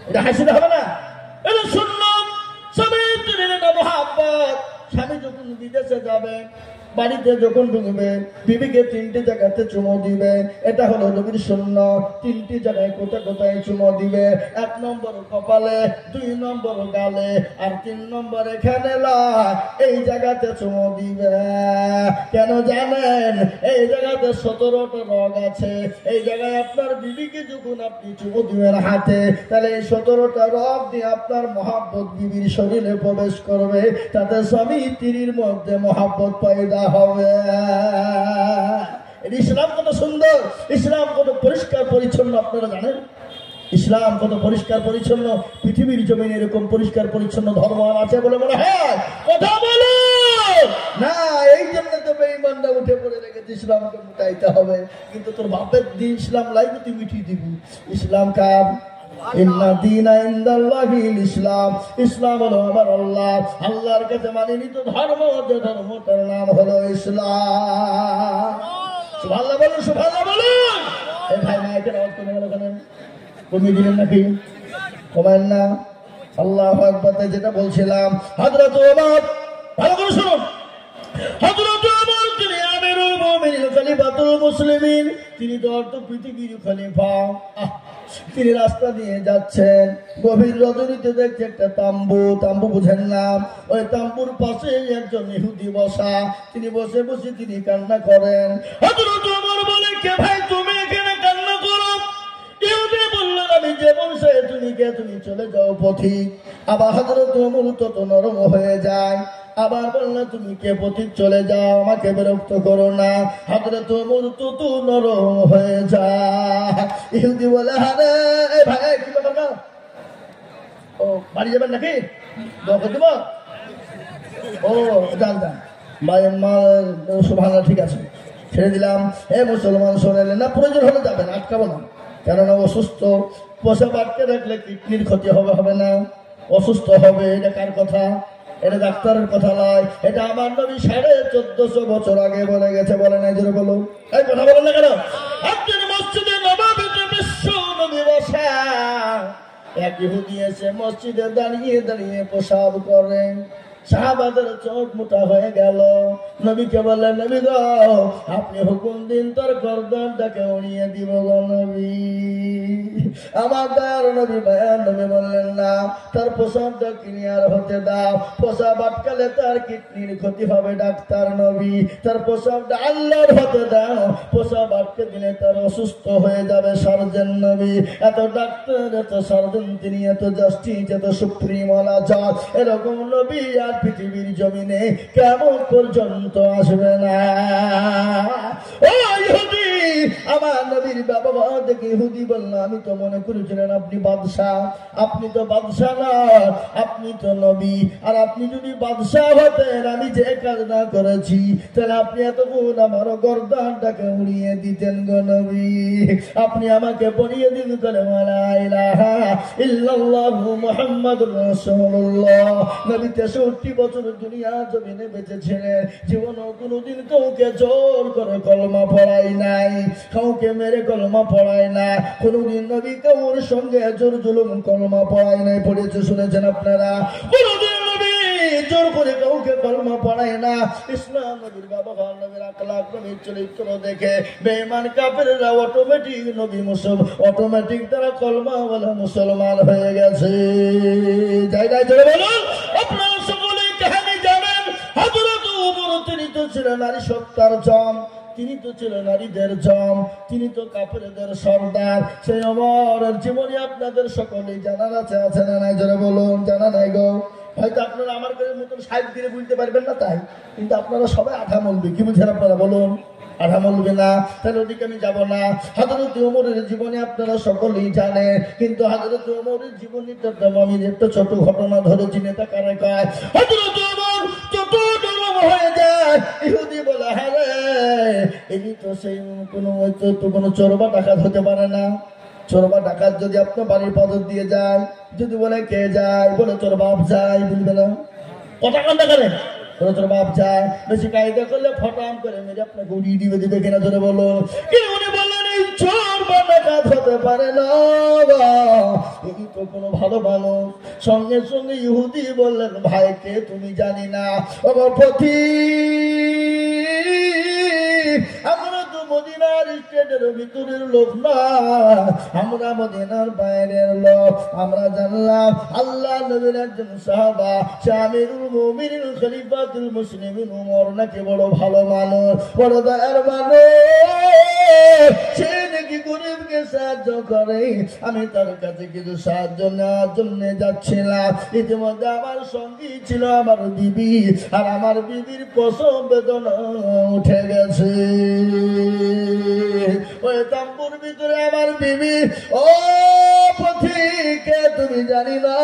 এটা হাসিতে হবে না, এটা সুন্নত। স্বামী স্ত্রীর এটা মহব্বত। স্বামী যখন বিদেশে যাবে, বাড়িতে যখন ঢুকবে, বিবিকে 3টে জায়গাতে চুমো দিবে। এটা হলো নবীর সুন্নত। 3টি জায়গায় কোথায় কোথায় চুমো দিবে? 1 নম্বর কপালে, 2 নম্বর গালে, আর 3 নম্বর এখানে এই জায়গাতে চুমো দিবে। কেন জানেন? এই জায়গাতে 17টা রগ আছে। এই জায়গায় আপনার বিবিকে যখন আপনি চুমো দিবেন হাতে, তাহলে এই 17টা রগ দিয়ে আপনার মহব্বত বিবির শরীরে প্রবেশ করবে। তাতে স্বামী স্ত্রীর মধ্যে মহব্বত পয়দা হবে। ইসলাম কত সুন্দর, ইসলাম কত পরিষ্কার পরিচ্ছন্ন আপনারা জানেন? ইসলাম কত পরিষ্কার পরিচ্ছন্ন। পৃথিবীর জমিনে এরকম পরিষ্কার পরিচ্ছন্ন ধর্ম আছে বলে মনে হয়? কথা বলো না। এই জন্য তো বেঈমানরা উঠে পড়ে রেখেছে ইসলামকে মিটাইতে হবে। কিন্তু তোর বাপের দিন ইসলাম লাইবে তুই মিটিয়ে দিবি। ইসলাম কার? ইন্না দীনা ইনদাল্লাহিল ইসলাম। ইসলাম হলো আমার আল্লাহ, আল্লাহর কাছে মানিত ধর্ম। যে ধর্মটার নাম হলো ইসলাম। সুবহানাল্লাহ বলুন, সুবহানাল্লাহ বলুন। এই ভাই মাইকের আওয়াজ কমে গেল কেন? কমিয়ে দিলেন নাকি? কমায়েন না। আল্লাহু আকবার। যেটা বলছিলাম, হযরত ওমর, ভালো করে শুনুন, হযরত ওমর তিনি আমিরুল মুমিনিন, খলিফাতুল মুসলিমিন। তিনি তো অর্থ পৃথিবীর খলিফা। তিনি রাস্তা দিয়ে যাচ্ছেন, গভীর রজনীতে দেখছে একটা তাম্বু। তাম্বু বুঝেন না? ওই তাম্বুর পাশে একজন ইহুদি বসা। তিনি বসে বসে তিনি কান্না করেন। হযরত ওমর বলে, কে ভাই তুমি এখানে কান্না করো? ইহুদি বললেন, আমি যে বংশে, তুমি কে? তুমি চলে যাও পথিক। আবার হযরত ওমর তত নরম হয়ে যায়। আবার বললেন, তুমি কে? পথিক, চলে যাও, আমাকে বিরক্ত করো না। হযরত ওমর তত নরম হয়ে যায়। ইহুদি বলে, আরে ভাই কি ব্যাপার না? ও বাড়ি যাবেন নাকি? বকে দেব? ও যান যান ভাই, সুবহানাল্লাহ, ঠিক আছে, ছেড়ে দিলাম। এ মুসলমান শোনালেন না, প্রয়োজন হলে যাবেন, আটকাবো না। কেননা অসুস্থ, পোষা বাটকে রাখলে কিডনির ক্ষতি হবে, হবে না? অসুস্থ হবে। এটা কার কথা? এটা ডাক্তারের কথা নয়। এটা আমার নবী 1450 বছর আগে বলে গেছে। বলে নাই জোরে বলুন। এই কথা বলেন না কেন? একদিন মসজিদে নববীতে বিশ্ব নবী বসা, এক ইহুদি এসে মসজিদে দাঁড়িয়ে দাঁড়িয়ে পেশাব করেন। সাহাবাদের চোখ মোটা হয়ে গেল। নবীকে বললেন, নবী গো, আপনি হুকুম দিন তার গর্দনটাকে উড়িয়ে দিব গো নবী। আমার নবী বায়ান নবী বললেন, না, তার প্রসাবটা ক্লিয়ার হতে দাও। প্রসাব আটকালে তার কিডনির ক্ষতি হবে ডাক্তার নবী। তার প্রসাবটা আল্লাহর হতে দাও। প্রসাব আটকে দিলে তার অসুস্থ হয়ে যাবে সার্জেন নবী। এত ডাক্তার, এত সার্জেন, তিনি এত জাস্টিস, এত সুপ্রিম জাজ, এরকম নবী আর পৃথিবীর জমিনে কেমন পর্যন্ত আসবে না। ও ইহুদি, আমার নবীর বাবা মা দেখে ইহুদি বলল, আমি তো মনে করেছিলেন আপনি বাদশাহ। আপনি তো বাদশাহ না, আপনি তো নবী। আর আপনি যদি বাদশাহ হতেন, আমি যে কাজ না করেছি, তাহলে আপনি এতক্ষণ আমার গর্দানটাকে উড়িয়ে দিতেন গো নবী। আপনি আমাকে পড়িয়ে দিন করে লা ইলাহা ইল্লাল্লাহু মুহাম্মাদুর রাসূলুল্লাহ। নবী 63 বছর দুনিয়া জমিনে বেঁচেছিলেন, জীবনে কোনোদিন কাউকে জোর করে কলমা পড়াই নাই, কাউকে মেরে কলমা পড়াই না, কোনোদিন নবী কাউর সঙ্গে জোর জুলুম কলমা পড়াই নাই। পড়েছে শুনেছেন আপনারা? কোনোদিন নবী জোর করে কাউকে কলমা পড়ায় না। ইসলাম নবীর ব্যবহার, নবীর আখলাক, নবীর চরিত্র দেখে বেঈমান কাফেররা অটোমেটিক নবী অটোমেটিক তারা কলমাওয়ালা মুসলমান হয়ে গেছে। যাই যাই ধরে বলুন, আপনারা সকলেই কাহিনী জানেন। হযরত ওমর, তিনি তো ছিলেন নারী সত্তার জম, তিনি তো ছিলেন নারীদের জম, তিনি তো কাফেরদের সর্দার। সেই ওমরের জীবনী আপনাদের সকলেই জানার আছে না নাই? জোরে বলুন, জানা নাই গো? হয়তো আপনারা আমার কাছে মতন সাইড দিয়ে বুঝতে পারবেন না, তাই কিন্তু আপনারা সবাই আধা মলবি। কি বুঝেন আপনারা বলুন? আধা মলবে না, তাহলে ওদিকে আমি যাবো না। হযরত ওমরের জীবনে আপনারা সকলেই জানেন, কিন্তু হযরত ওমরের জীবনীটা আমি একটা ছোট ঘটনা ধরেছি। নেতা কারে কয় হযরত ওমর যত নরম হয়ে যায়, ইহুদি বলে হ্যাঁ রে, এই তো সেই কোনো চোর বা ডাকাত হতে পারে না। চোর বা ডাকাত যদি আপনার বাড়ির পদর দিয়ে যায়, যদি বলে কে যায়, বলে তোর বাপ যায়, বুঝবে না? কথা কান্দা করেন, বলে তোর বাপ যায়। বেশি কায়দা করলে ফটাম করে মেরে আপনাকে উড়িয়ে দিবে, দিবে কিনা জোরে বলো। উনি বললেন এই চোর বা ডাকাত হতে পারে না, এই তো কোনো ভালো মানুষ। সঙ্গে সঙ্গে ইহুদি বললেন, ভাইকে তুমি জানি না, ও পথি, আমরা তো মদিনার স্টেটের ভিতরের লোক না, আমরা মদিনার বাইরের লোক। আমরা জানলাম আল্লাহ নবীর একজন সাহাবা, আমিরুল মুমিনিন খলিফাতুল মুসলিমিন ওমর নাকি বড় ভালো মানুষ, বড় দয়ার মানুষ, সে নাকি গরিবকে সাহায্য করে। আমি তার কাছে কিছু সাহায্য নেওয়ার জন্য যাচ্ছিলাম। ইতিমধ্যে আমার সঙ্গী ছিল আমার বিবি, আর আমার বিবির প্রসব বেদনা উঠে গেছে। ওই তাম্বুর ভিতরে আমার বিবি, ও পথিক, কে তুমি জানি না,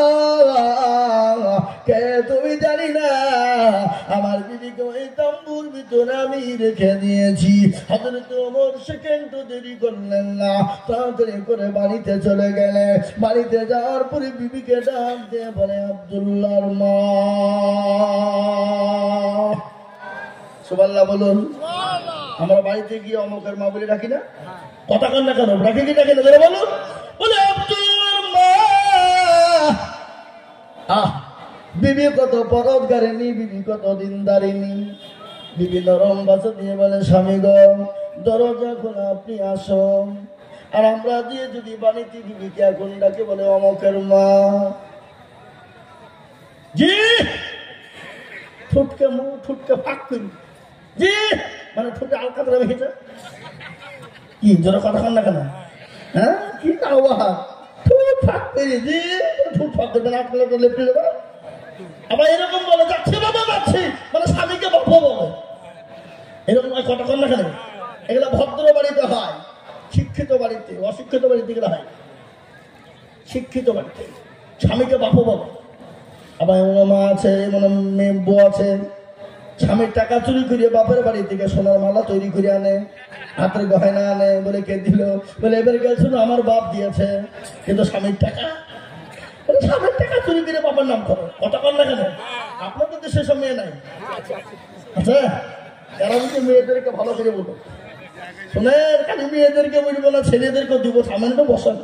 কে তুমি জানি না, আমার বিবিকে ওই তাম্বুর ভিতরে আমি রেখে দিয়েছি। হযরত ওমর সেকেন্ডও দেরি করলেন না, তাড়াতাড়ি করে বাড়িতে চলে গেলে। বাড়িতে যাওয়ার পরে বিবিকে ডাক দিয়ে বলে, আব্দুল্লাহর মা। সুবহানাল্লাহ বলুন। আমরা বাড়িতে গিয়ে অমুকের মা বলে ডাকি না? কথা কান না কেন? ডাকি কি ডাকি না? বলুন, বলে আব্দুল্লাহর মা। বিবি কত পরোপকারিনী, বিবি কত দিনদারিনী। বিবি নরম বাসা দিয়ে বলে, স্বামী গো, দরজা খোলা, আপনি আসুন। আর আমরা দিয়ে যদি বাড়িতে বিবিকে এখন ডাকে বলে, অমুকের মা। জি, ঠুটকে মুখ, ঠুটকে ফাঁক করি, জি, মানে ঠুটে আলকা ধরে রেখেছে। কি জোরে কথা কান না কেন? হ্যাঁ, কি আওয়াজ, ঠুট ফাঁক করি, জি, ঠুট ফাঁক করবে না, আপনার লেপটে দেবে। আবার এরকম বলে, যাচ্ছি বাবা যাচ্ছি, মানে স্বামীকে বাপ বলে। এরকম কথা কান না কেন? এগুলো ভদ্র বাড়িতে হয়, শিক্ষিত বাড়িতে, অশিক্ষিত বাড়িতে এগুলো হয়। শিক্ষিত বাড়িতে স্বামীকে বাপ বলে। আবার এমন মা আছে, এমন মেয়ে বউ আছে, স্বামীর টাকা চুরি করিয়ে বাপের বাড়ি থেকে সোনার মালা তৈরি করে আনে, হাতের গয়না আনে, বলে কে দিল, বলে এবার গেছিল আমার বাপ দিয়েছে, কিন্তু স্বামীর টাকা, স্বামীর টাকা চুরি করে বাবার নাম করো। কথা কর না কেন? আপনাদের দেশে সব মেয়ে নাই? আচ্ছা, যারা কিন্তু মেয়েদেরকে ভালো করে বলো, শোনেন, খালি মেয়েদেরকে বলবো না, ছেলেদেরকে দিব, সামান্য বসান।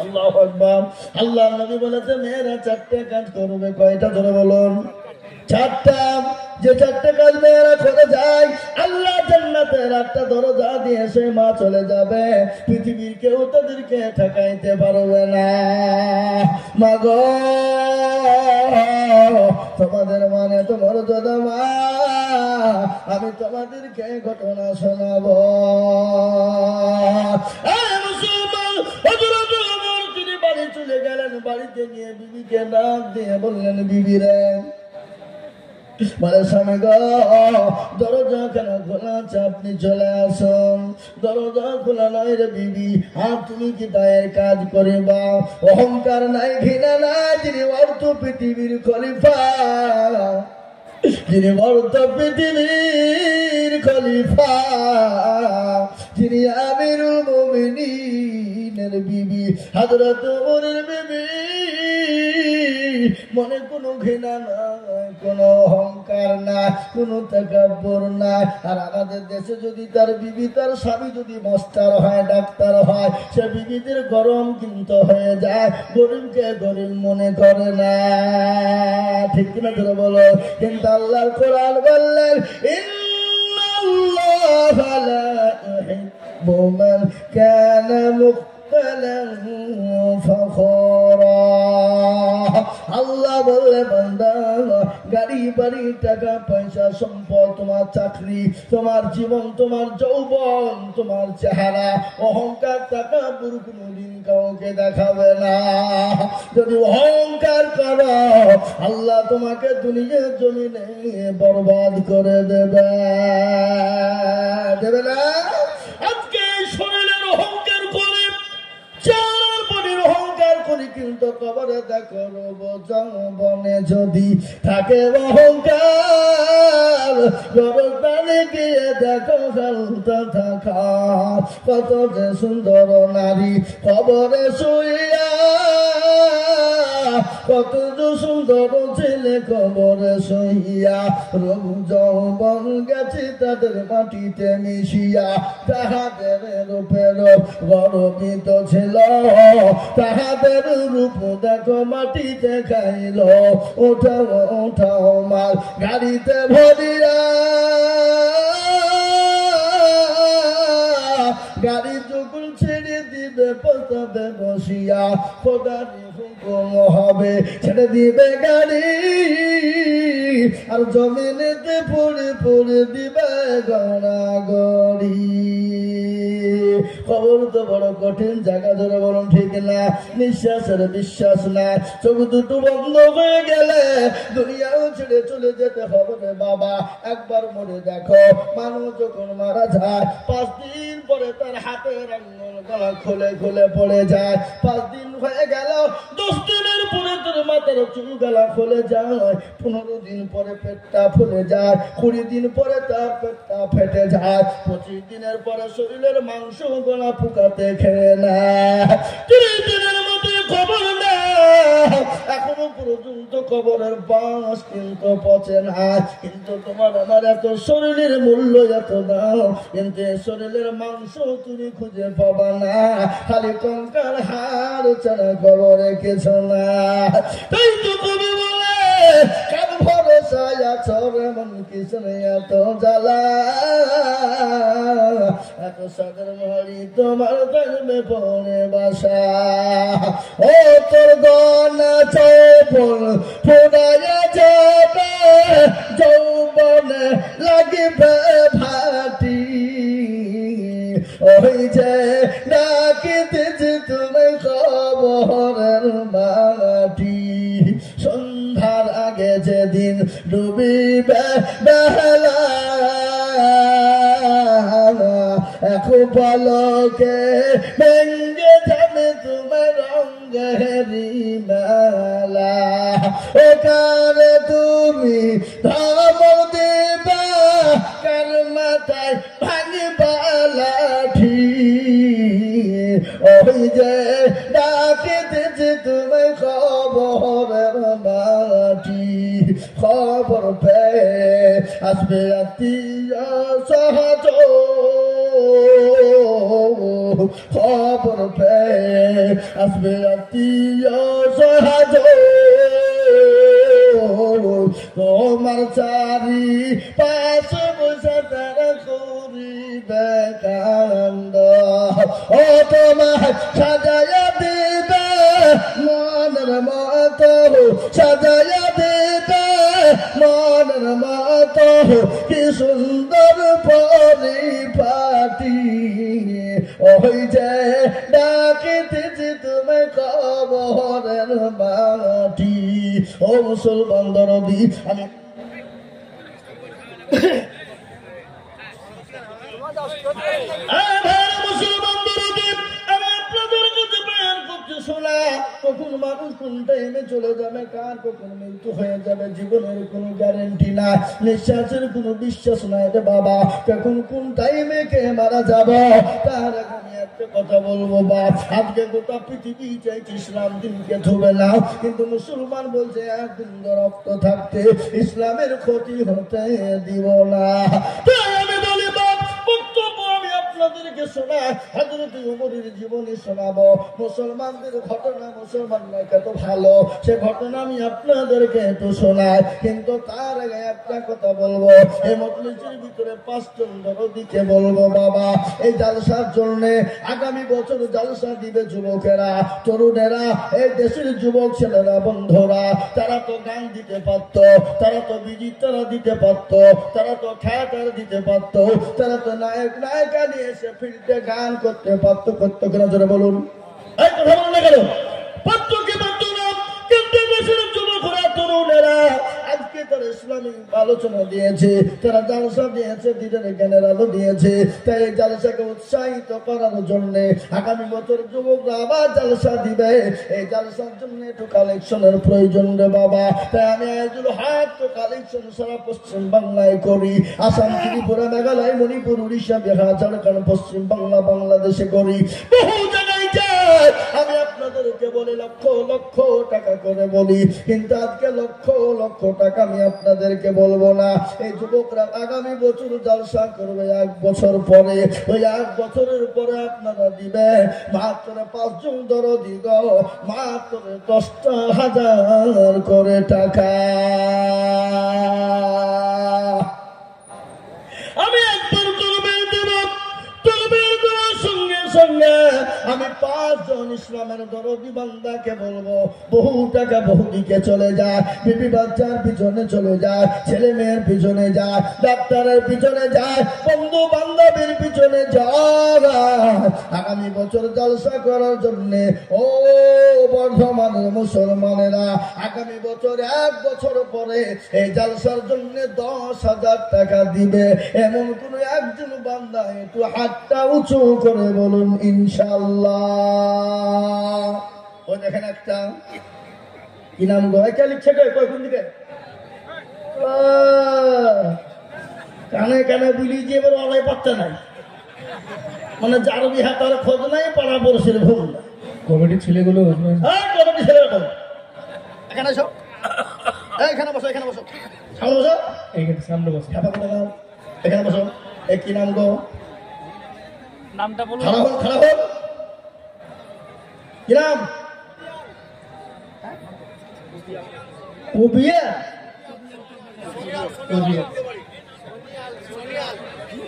আল্লাহু আকবার। আল্লাহ নবী বলেছে মেয়েরা 4টে কাজ করবে। কয়টা ধরে বলুন? 4টা। যে 4টে কাজ মেয়েরা করে যায়, আল্লাহ জান্নাতের 8টা দরজা দিয়ে সে মা চলে যাবে, পৃথিবীর কেউ তাদেরকে ঠেকাইতে পারবে না। মা গো, তোমাদের মানে তোমার দাদা মা, আমি তোমাদেরকে ঘটনা শোনাবো। তিনি বাড়ি চলে গেলেন, বাড়িতে গিয়ে বিবিকে ডাক দিয়ে বললেন, বিবি রে, বলে স্বামী গো, দরজা কেন খোলা আছে, আপনি চলে আসুন। দরজা খোলা নয় রে বিবি, আর তুমি কি দায়ের কাজ করিবা? অহংকার নাই, ঘৃণা নাই, যিনি অর্থ পৃথিবীর খলিফা, যিনি অর্থ পৃথিবীর খলিফা, যিনি আমিরুল মুমিনিনের বিবি হযরত ওমরের বিবি, মনে কোনো ঘৃণা নাই, কোনো অহংকার নাই, কোনো তাকাব্বুর নাই। আর আমাদের দেশে যদি তার বিবি, তার স্বামী যদি মাস্টার হয়, ডাক্তার হয়, সে বিবিদের গরম কিন্তু হয়ে যায়, গরিবকে গরিব মনে করে না। ঠিক কিনা ধরে বলো? কিন্তু আল্লাহর কোরআন বললেন, ইন্নাল্লাহা লা ইউহিব্বু মান কানা মুখতালান ফখরা। আল্লাহ বললে, বান্দা, গাড়ি বাড়ি, টাকা পয়সা, সম্পদ, তোমার চাকরি, তোমার জীবন, তোমার যৌবন, তোমার চেহারা, অহংকার, টাকা কোনদিন কাউকে দেখাবে না। যদি অহংকার করো, আল্লাহ তোমাকে দুনিয়ার জমিনে বরবাদ করে দেবে, দেবে না? আজকে শরীরের অহংকার করে, চার বনের অহংকার করি, কিন্তু কবরে দেখো বনে যদি থাকে অহংকার, গরদানে গিয়ে দেখো হালতা থাকা, কত যে সুন্দর নারী কবরে শুইয়া, কত যে সুন্দর ছেলে কবরে শুইয়া, রূপ যৌবন গেছে তাদের মাটিতে মিশিয়া, তাহাদের রূপের গর্বিত ছিল, তাহাদের রূপ দেখো মাটিতে খাইল, ওঠাও ওঠাও মাল গাড়িতে ভরিয়া, গাড়ি যখন ছেড়ে দিবে পথে বসিয়া, খোদারি হুকুম হবে ছেড়ে দিবে গাড়ি, আর জমিনেতে পড়ে পড়ে দিবে গড়াগড়ি। খবর তো বড় কঠিন জায়গা, ধরে বলুন ঠিক না? নিঃশ্বাসের বিশ্বাস না, চোখ দুটো বন্ধ হয়ে গেলে দুনিয়াও ছেড়ে চলে যেতে হবে রে বাবা। একবার মনে দেখো, মানুষ যখন মারা যায় 5 দিন পরে তার হাতের আঙ্গুল গলা খুলে খুলে পড়ে যায়। 5 দিন হয়ে গেল, 10 দিনের পরে তোর মাথার চুল গলা খুলে যায়, 15 দিন পরে পেটটা ফুলে যায়, 20 দিন পরে তার পেটটা ফেটে যায়, 25 দিনের পরে শরীরের মাংস গলা পুকাতে খেয়ে নেয়, 30 দিনের মধ্যে খবর নেয়। এখনো পর্যন্ত কবরের বাঁশ কিন্তু পচে না। কিন্তু তোমার আমার এত শরীরের মূল্য এত দাও, কিন্তু শরীরের মাংস তুমি খুঁজে পাবা না, খালি কঙ্কাল হাড় ছাড়া কবরে কিছু না। তাই তো কবি বলে, কার ভরসায় আছো রে মন, কিছু নেই এত জ্বালা, এত সাগর মারি তোমার থাকবে পরে বাসা। ও তোর গনা চৌবন ফুরাইয়া যাবে, যৌবনে লাগিবে ভাটি, ওই যে ডাকিতেছি তুমি কবরের মাটি। সন্ধ্যার আগে যেদিন ডুবিবে বেলা, এখন পলকে ভেঙ্গে যাবে তোমার রঙেরি মেলা, ওখানে তুমি ধমক দিবা, কার মাথায় ভাঙিবা লাঠি, ওই যে ডাকিতেছি তুমি খবরের মাটি। খবর পেয়ে আসবে আত্মীয় সহজ, খবর পেয়ে আসবে আত্মীয় সহজ, তোমার চারি পাশ বসে তারা করিবে কান্দ, ও তোমার সাজাইয়া দিবে মনের মতো, সাজাইয়া দিবে মনের মতো, কি সুন্দর পরিপাটি, ওই যে ডাকিতেছি তুমি কবরের মাটি। ও মুসলমান দরদি, আমি কখন মানুষ কোন টাইমে চলে যাবে, কার কখন মৃত্যু হয়ে যাবে, জীবনের কোনো গ্যারেন্টি না, নিঃশ্বাসের কোনো বিশ্বাস নাই রে বাবা। কখন কোন টাইমে কে মারা যাবে, তার আগে আমি একটা কথা বলবো বাপ, আজকে গোটা পৃথিবী চাইছে ইসলাম দিনকে ধুবে না, কিন্তু মুসলমান বলছে একদিন রক্ত থাকতে ইসলামের ক্ষতি হতে দিব না। তাই আমি বলি বাপ, বক্তব্য আমি আপনাদেরকে শোনাই, হযরত উমরের জীবনী শোনাবো, মুসলমানদের ঘটনা, মুসলমানরা কত ভালো সে ঘটনা আমি আপনাদেরকে একটু শোনাই। কিন্তু তার আগে একটা কথা বলবো, এই মজলিসের ভিতরে 5 জন দরদিকে বলবো বাবা, এই জালসার জন্য আগামী বছর জালসা দিবে যুবকেরা, তরুণেরা, এই দেশের যুবক ছেলেরা, বন্ধুরা, তারা তো গান দিতে পারতো, তারা তো বিজিতারা দিতে পারতো, তারা তো থিয়েটার দিতে পারতো, তারা তো নায়ক নায়িকা নিয়ে এসে ফিল্ডে গান করতে পারতো, করতো কিনা জোরে বলুন? এই কথা বলুন না কেন? পারতো কি পারতো না? কিন্তু দেশের যুবকরা, তরুণেরা আজকে তারা ইসলামিক আলোচনা দিয়েছে, তারা জালসা দিয়েছে, দিনের জ্ঞানের আলো দিয়েছে। তাই এই জালসাকে উৎসাহিত করার জন্য আগামী বছর যুবকরা আবার জালসা দিবে, এই জালসার জন্য একটু কালেকশনের প্রয়োজন রে বাবা। তাই আমি আয়োজন হাত তো কালেকশন সারা পশ্চিম বাংলায় করি, আসাম, ত্রিপুরা, মেঘালয়, মণিপুর, উড়িষ্যা, বিহার, ঝাড়খণ্ড, পশ্চিম বাংলা, বাংলাদেশে করি, বহু জায়গায় যাই। আমি আপনাদেরকে বলি লক্ষ লক্ষ টাকা করে বলি, কিন্তু আজকে লক্ষ লক্ষ টাকা আমি আপনাদেরকে বলবো না। এই যুবকরা আগামী বছর জালসা করবে, 1 বছর পরে, ওই 1 বছরের পরে আপনারা দিবে মাত্র 5 জন দরদি গো, মাত্র 10,000 করে টাকা। আমি একবার তরবির দেব, তরবির দেওয়ার সঙ্গে সঙ্গে আমি 5 জন ইসলামের দরদি বান্দাকে বলবো, বহু টাকা বহু দিকে চলে যায়, বিবি বাচ্চার পিছনে চলে যায়, ছেলে মেয়ের পিছনে যায়, ডাক্তারের পিছনে যায়, বন্ধু বান্ধবের পিছনে যায়। আগামী বছর জলসা করার জন্য ও বর্ধমানের মুসলমানেরা আগামী বছর 1 বছর পরে এই জলসার জন্য 10,000 টাকা দিবে, এমন কোন একজন বান্দা একটু হাতটা উঁচু করে বলুন ইনশাআল্লাহ। ওই দেখেন একটা কি নাম গো, কে লিখছে কোন দিকে? কানে কানে বুঝি যে এবার অলাই পাত্তা নাই, মানে যার বিহা তার খোঁজ নাই, পাড়া পড়শের ভুল। কমিটির ছেলেগুলো কমিটি ছেলে এখানে এসো, এখানে বসো, এখানে বসো, সামনে বসো, এইখানে সামনে বসে এখানে বসো। এই কি নাম গো? নামটা বলুন। খারাপ হল, খারাপ হল, কি নাম? উবিয়া।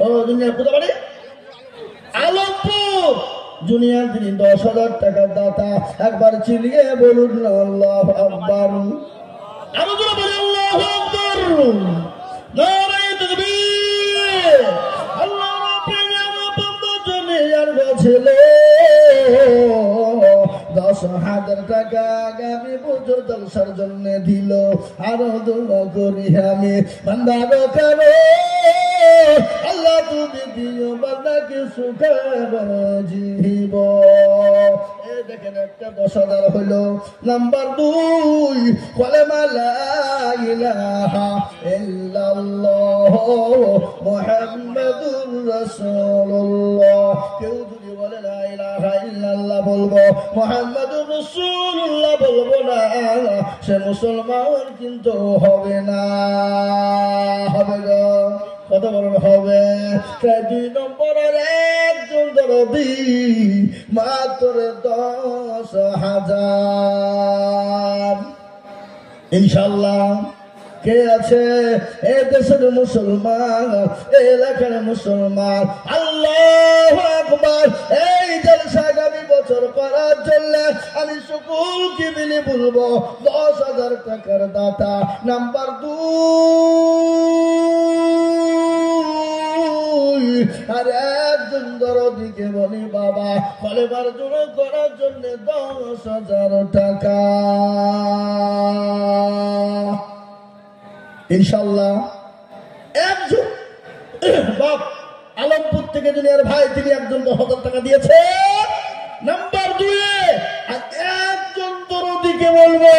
ও দুনিয়া কোথা বাড়ি? আলমপুর। জুনিয়র তিনি 10,000 টাকার দাতা, একবার চিলিয়ে বলুন আল্লাহু আকবার। আরো জোরে বলুন আল্লাহু আকবার। নারে তাকবীর। আল্লাহর প্রিয় বন্ধু জুনিয়র ছিল 10,000 টাকা আগামী বছর জলসার জন্য দিল। আরো দোয়া করি আমি বান্দারো করো, আল্লাহ তুমি দিও বান্দাকে সুখে জীব। এই দেখেন একটা 10,000 হইল। নাম্বার 2 কালেমা লা ইলাহা ইল্লাল্লাহ মুহাম্মাদুর রাসূলুল্লাহ। কেউ যদি বলে লা ইলাহা ইল্লাল্লাহ বলবো, মুহাম্মাদুর রাসূলুল্লাহ বলবো না, সে মুসলমান কিন্তু হবে না। হবে গো, কত বড় হবে? 2 নম্বরের একজন দরদি মাত্র 10,000। ইনশাআল্লাহ কে আছে এ দেশের মুসলমান, এলাকার মুসলমান? আল্লাহু আকবার। এই জলসা আগামী বছর করার জন্য আমি সকলকে মিলে বলবো 10,000 টাকার দাতা। নাম্বার 2 আর একজন দরদিকে বলি বাবা কলেবার জোড়া করার জন্য 10,000 টাকা। ইনশাআল্লাহ একজন বাপ আলমপুর থেকে দুনিয়ার ভাই, তিনি একজন 10,000 টাকা দিয়েছে। নাম্বার 2 আর একজন তরুণ নবীকে বলবো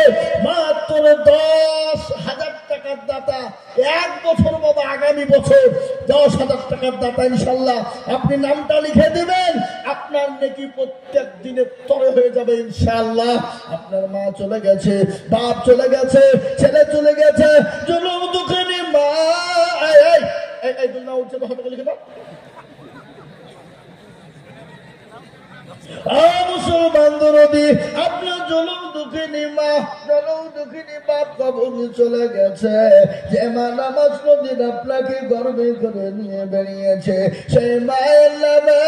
মাত্র 10,000 টাকার দাতা, 1 বছর বাবা, আগামী বছর 10,000 টাকার দাতা ইনশাল্লাহ আপনি নামটা লিখে দিবেন, আপনার নেকি প্রত্যেক দিনে তরে হয়ে যাবে ইনশাল্লাহ। আপনার মা চলে গেছে, বাপ চলে গেছে, ছেলে চলে গেছে, জনম দুঃখিনী মা, এই দুনিয়া উঠছে, 10 টাকা লিখে দাও। মুসলমান দরদি, আপনার জনম দুঃখিনী মা, জনম দুঃখিনী বাপ কবরে চলে গেছে, যে মা নামাজ নদীর আপনাকে গর্বে করে নিয়ে বেরিয়েছে, সেই মায়ের নামে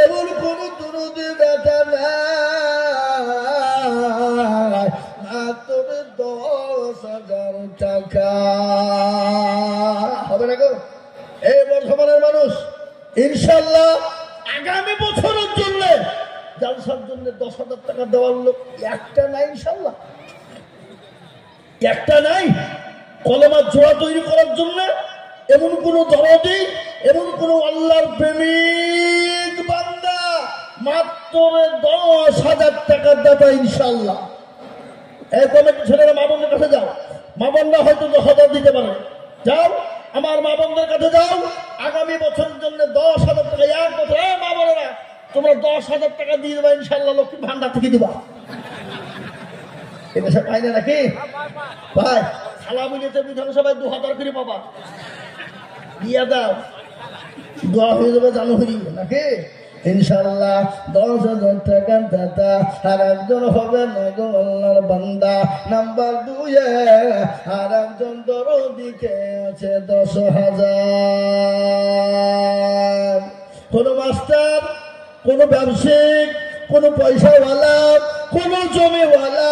এমন কোন দুরুদি ব্যথা নাই, মাত্র 10,000 টাকা হবে না গো? এই বর্ধমানের মানুষ ইনশাল্লাহ আগামী বছরের জন্য জালসার জন্য 10,000 টাকা দেওয়ার লোক একটা নাই ইনশাল্লাহ, একটা নাই। কলেমার জোড়া তৈরি করার জন্য এমন কোন দরদি, এমন কোন আল্লাহর প্রেমিক বান্দা, মাত্র 10,000 টাকার দাতা ইনশাল্লাহ। এই কমিটি ছেলেরা মা বোনের কাছে যাও, মা বোনরা হয়তো 10,000 দিতে পারে, যাও আমার মা বোনদের কাছে যাও, আগামী বছরের জন্য 10,000 টাকা, 1 বছর। মা বোনেরা তোমরা 10,000 টাকা দিয়ে দেবা ইনশাল্লাহ, লক্ষ্মী ভান্ডার থেকে দিবা। এটা সব পাই না নাকি ভাই? খালা মিলেছে বিধানসভায় 2,000 করে পাবা, দিয়া দাও, দোয়া হয়ে যাবে জানুয়ারি নাকি ইনশাল্লাহ। 10,000 টাকার দাতা আর একজন হবে না গো আল্লাহর বান্দা। নাম্বার 2 আর একজন দরদিকে আছে 10,000। কোন মাস্টার, কোন ব্যবসায়িক, কোন পয়সাওয়ালা, কোন জমিওয়ালা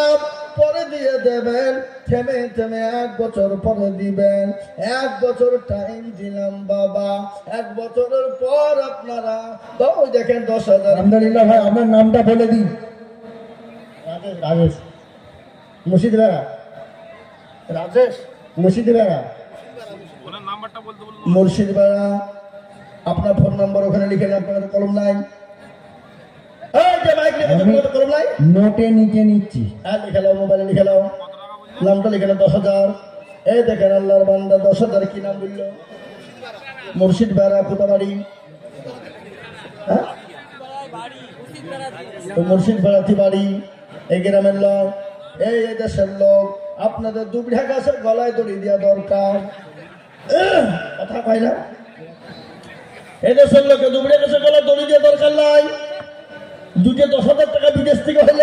পরে দিয়ে দেবেন, থেমে থেমে 1 বছর পরে দিবেন। 1 বছর টাইম দিলাম বাবা, 1 বছরের পর আপনারা দেখেন 10,000। আলহামদুলিল্লাহ ভাই, আপনার নামটা বলে দিন। রাজেশ মুর্শিদ বেড়া, রাজেশ মুর্শিদ বেড়া, মুর্শিদ বেড়া। আপনার ফোন নাম্বার ওখানে লিখে নেন, আপনার কলম নাই? কলম নাই, নোটে নিচে নিচ্ছি। হ্যাঁ লিখে নাও, মোবাইলে লিখে নাও, নামটা লিখে নাও 10,000। এই দেখেন আল্লাহর বান্দা 10,000 কি নাম বললো? মুর্শিদ বেড়া, কোথাবাড়ি? হ্যাঁ মুর্শিদ বেড়াতি বাড়ি, এই গ্রামের লোক, এই দেশের লোক। আপনাদের দুবড়া গাছের গলায় দড়ি দেওয়া দরকার, কথা পাই না? এই দেশের লোকে দুবড়া গাছের গলায় দড়ি দেওয়া দরকার নাই। 10,000 টাকা বিদেশ থেকে হইল,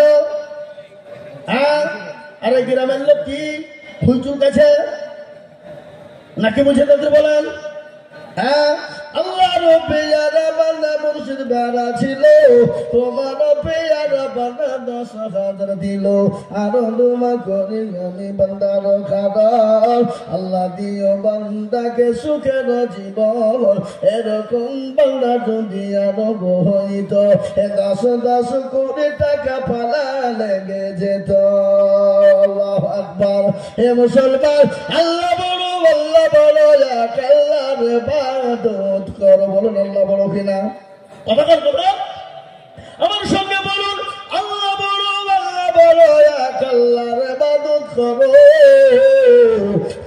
হ্যাঁ? আর এই গ্রামের লোক কি হুইচুর কাছে নাকি বুঝে তাদের বলেন? হ্যাঁ, আল্লাহর পেয়ারা বান্দা মুর্শিদ বেড়া ছিল, তোমার পেয়ারা বান্দা 10,000 দিল। আরো দুমা করি আমি বান্দার খাবার, আল্লাহ দিও বান্দাকে সুখের জীবন। এরকম বান্দা যদি আরো হইত, 10 কোটি টাকা পালা লেগে যেত। আল্লাহু আকবার। হে মুসলমান, আল্লাহ বড়, আল্লাহ বড়, আল্লাহর ইবাদত করো। বলুন আল্লাহ বড় কিনা? কথা বলুন, আমার সঙ্গে বলুন আল্লাহ বড়, আল্লাহ বড়, আল্লাহর ইবাদত করো।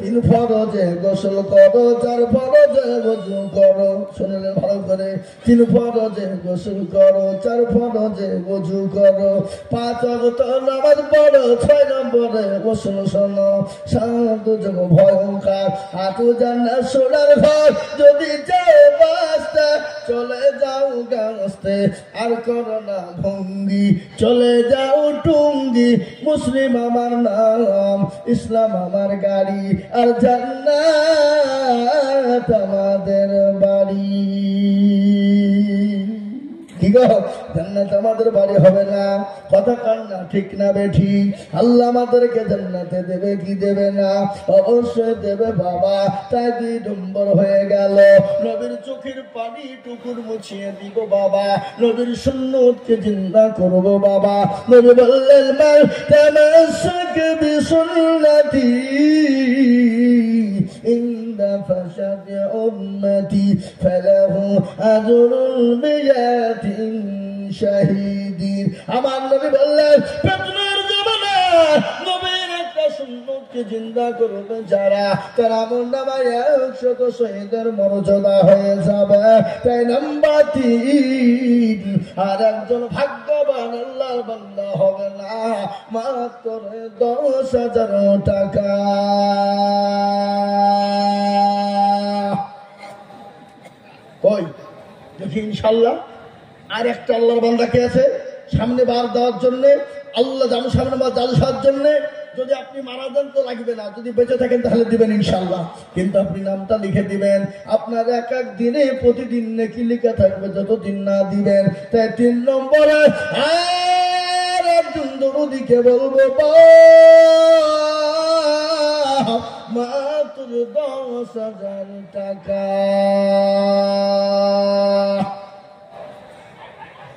3 ফরজে গোসল করো, 4 ফরজে ওযু করো। শুনলেন ভালো করে? 3 ফরজে গোসল করো, 4 ফরজে ওযু করো, 5 ওয়াক্ত নামাজ পড়ো, 6 নম্বরে গোসল শোনো। 7 যুগ ভয়ঙ্কর, 8 জান্নাত সোনার ঘর। যদি যাও বাসতে, চলে যাও গাছতে, আর করো না ভঙ্গি, চলে যাও টুঙ্গি। মুসলিম আমার নাম, ইসলাম আমার গাড়ি, আর জান্নাত আমাদের বাড়ি। কি গো, জান্নাত আমাদের বাড়ি হবে না? কথা কান না, ঠিক না বেঠি? আল্লাহ আমাদেরকে জান্নাতে দেবে কি দেবে না? অবশ্যই দেবে বাবা। তাই 2 নম্বর হয়ে গেল, নবীর চোখের পানি টুকুর মুছিয়ে দিব বাবা, নবীর সুন্নতকে জিন্দা করব বাবা। নবী বললেন মান তামাসসাক বিসুন্নতি ইনদা ফাসাদি উম্মতি ফালাহু আজরুন বিয়াতিন শাহিদিন। আমার নবী বললেন মানুষকে জিন্দা করবে যারা, তার আমল নামায় 100 শহীদের মর্যাদা হয়ে যাবে। তাই নাম্বার 3, আর একজন ভাগ্যবান আল্লাহর বান্দা হবে না মাত্র 10,000 টাকা। কই দেখি ইনশাল্লাহ। আর একটা আল্লাহর বান্দা কে আছে সামনে বার দেওয়ার জন্য, আল্লাহ জানু সামনে বার জালসার জন্য। যদি আপনি মারা যান তো লাগবে না, যদি বেঁচে থাকেন তাহলে দিবেন ইনশাল্লাহ। কিন্তু আপনি নামটা লিখে দিবেন। আপনার এক এক দিনে প্রতিদিন নেকি লিখে থাকবে যতদিন না দিবেন। তাই 3 নম্বরে আর একজন দরুদিকে বলবো মাত্র 10,000 টাকা।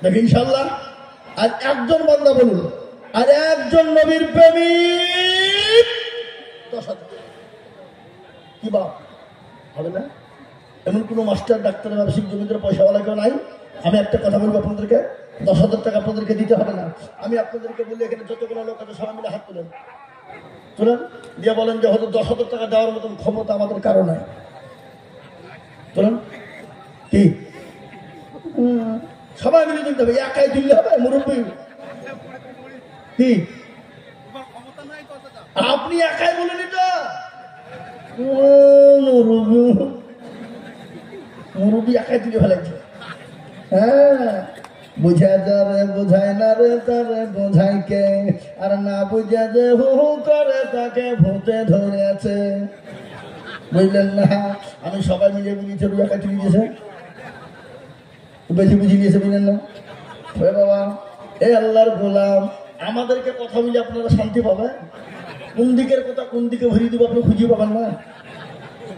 দেখি ইনশাল্লাহ। আর একজন বান্দা বলুন, আর একজন নবীর প্রেমিক 10,000। কি বাপ হবে না? এমন কোন মাস্টার, ডাক্তার, ব্যবসায়িক, জমিদার, পয়সাওয়ালা কেউ নাই? আমি একটা কথা বলবো আপনাদেরকে, 10,000 টাকা আপনাদেরকে দিতে হবে না। আমি আপনাদেরকে বলি, এখানে যতগুলো লোক আছে সবাই মিলে হাত তুলেন, তুলেন দিয়ে বলেন যে হয়তো 10,000 টাকা দেওয়ার মতন ক্ষমতা আমাদের কারো নাই। তুলেন। কি সবাই মিলে দিতে হবে? একাই দিলে হবে? মুরব্বী কি আপনি একাই বলেন এটা? মুরব্বী একাই তুলে ফেলেছে। হ্যাঁ, বুঝা যারে বোঝায় না রে তারে বোঝায় কে, আর না বুঝা যে হু হু করে তাকে ভূতে ধরেছে। বুঝলেন না? আমি সবাই মিলে বুঝিয়েছে, একাই তুলে দিয়েছে, বেশি বুঝিয়ে দিয়েছে। বুঝলেন না? বাবা এই আল্লাহর গোলাম, আমাদেরকে কথা বলে আপনারা শান্তি পাবেন? কোন দিকের কথা কোন দিকে ভরিয়ে দিব আপনি খুঁজে পাবেন না,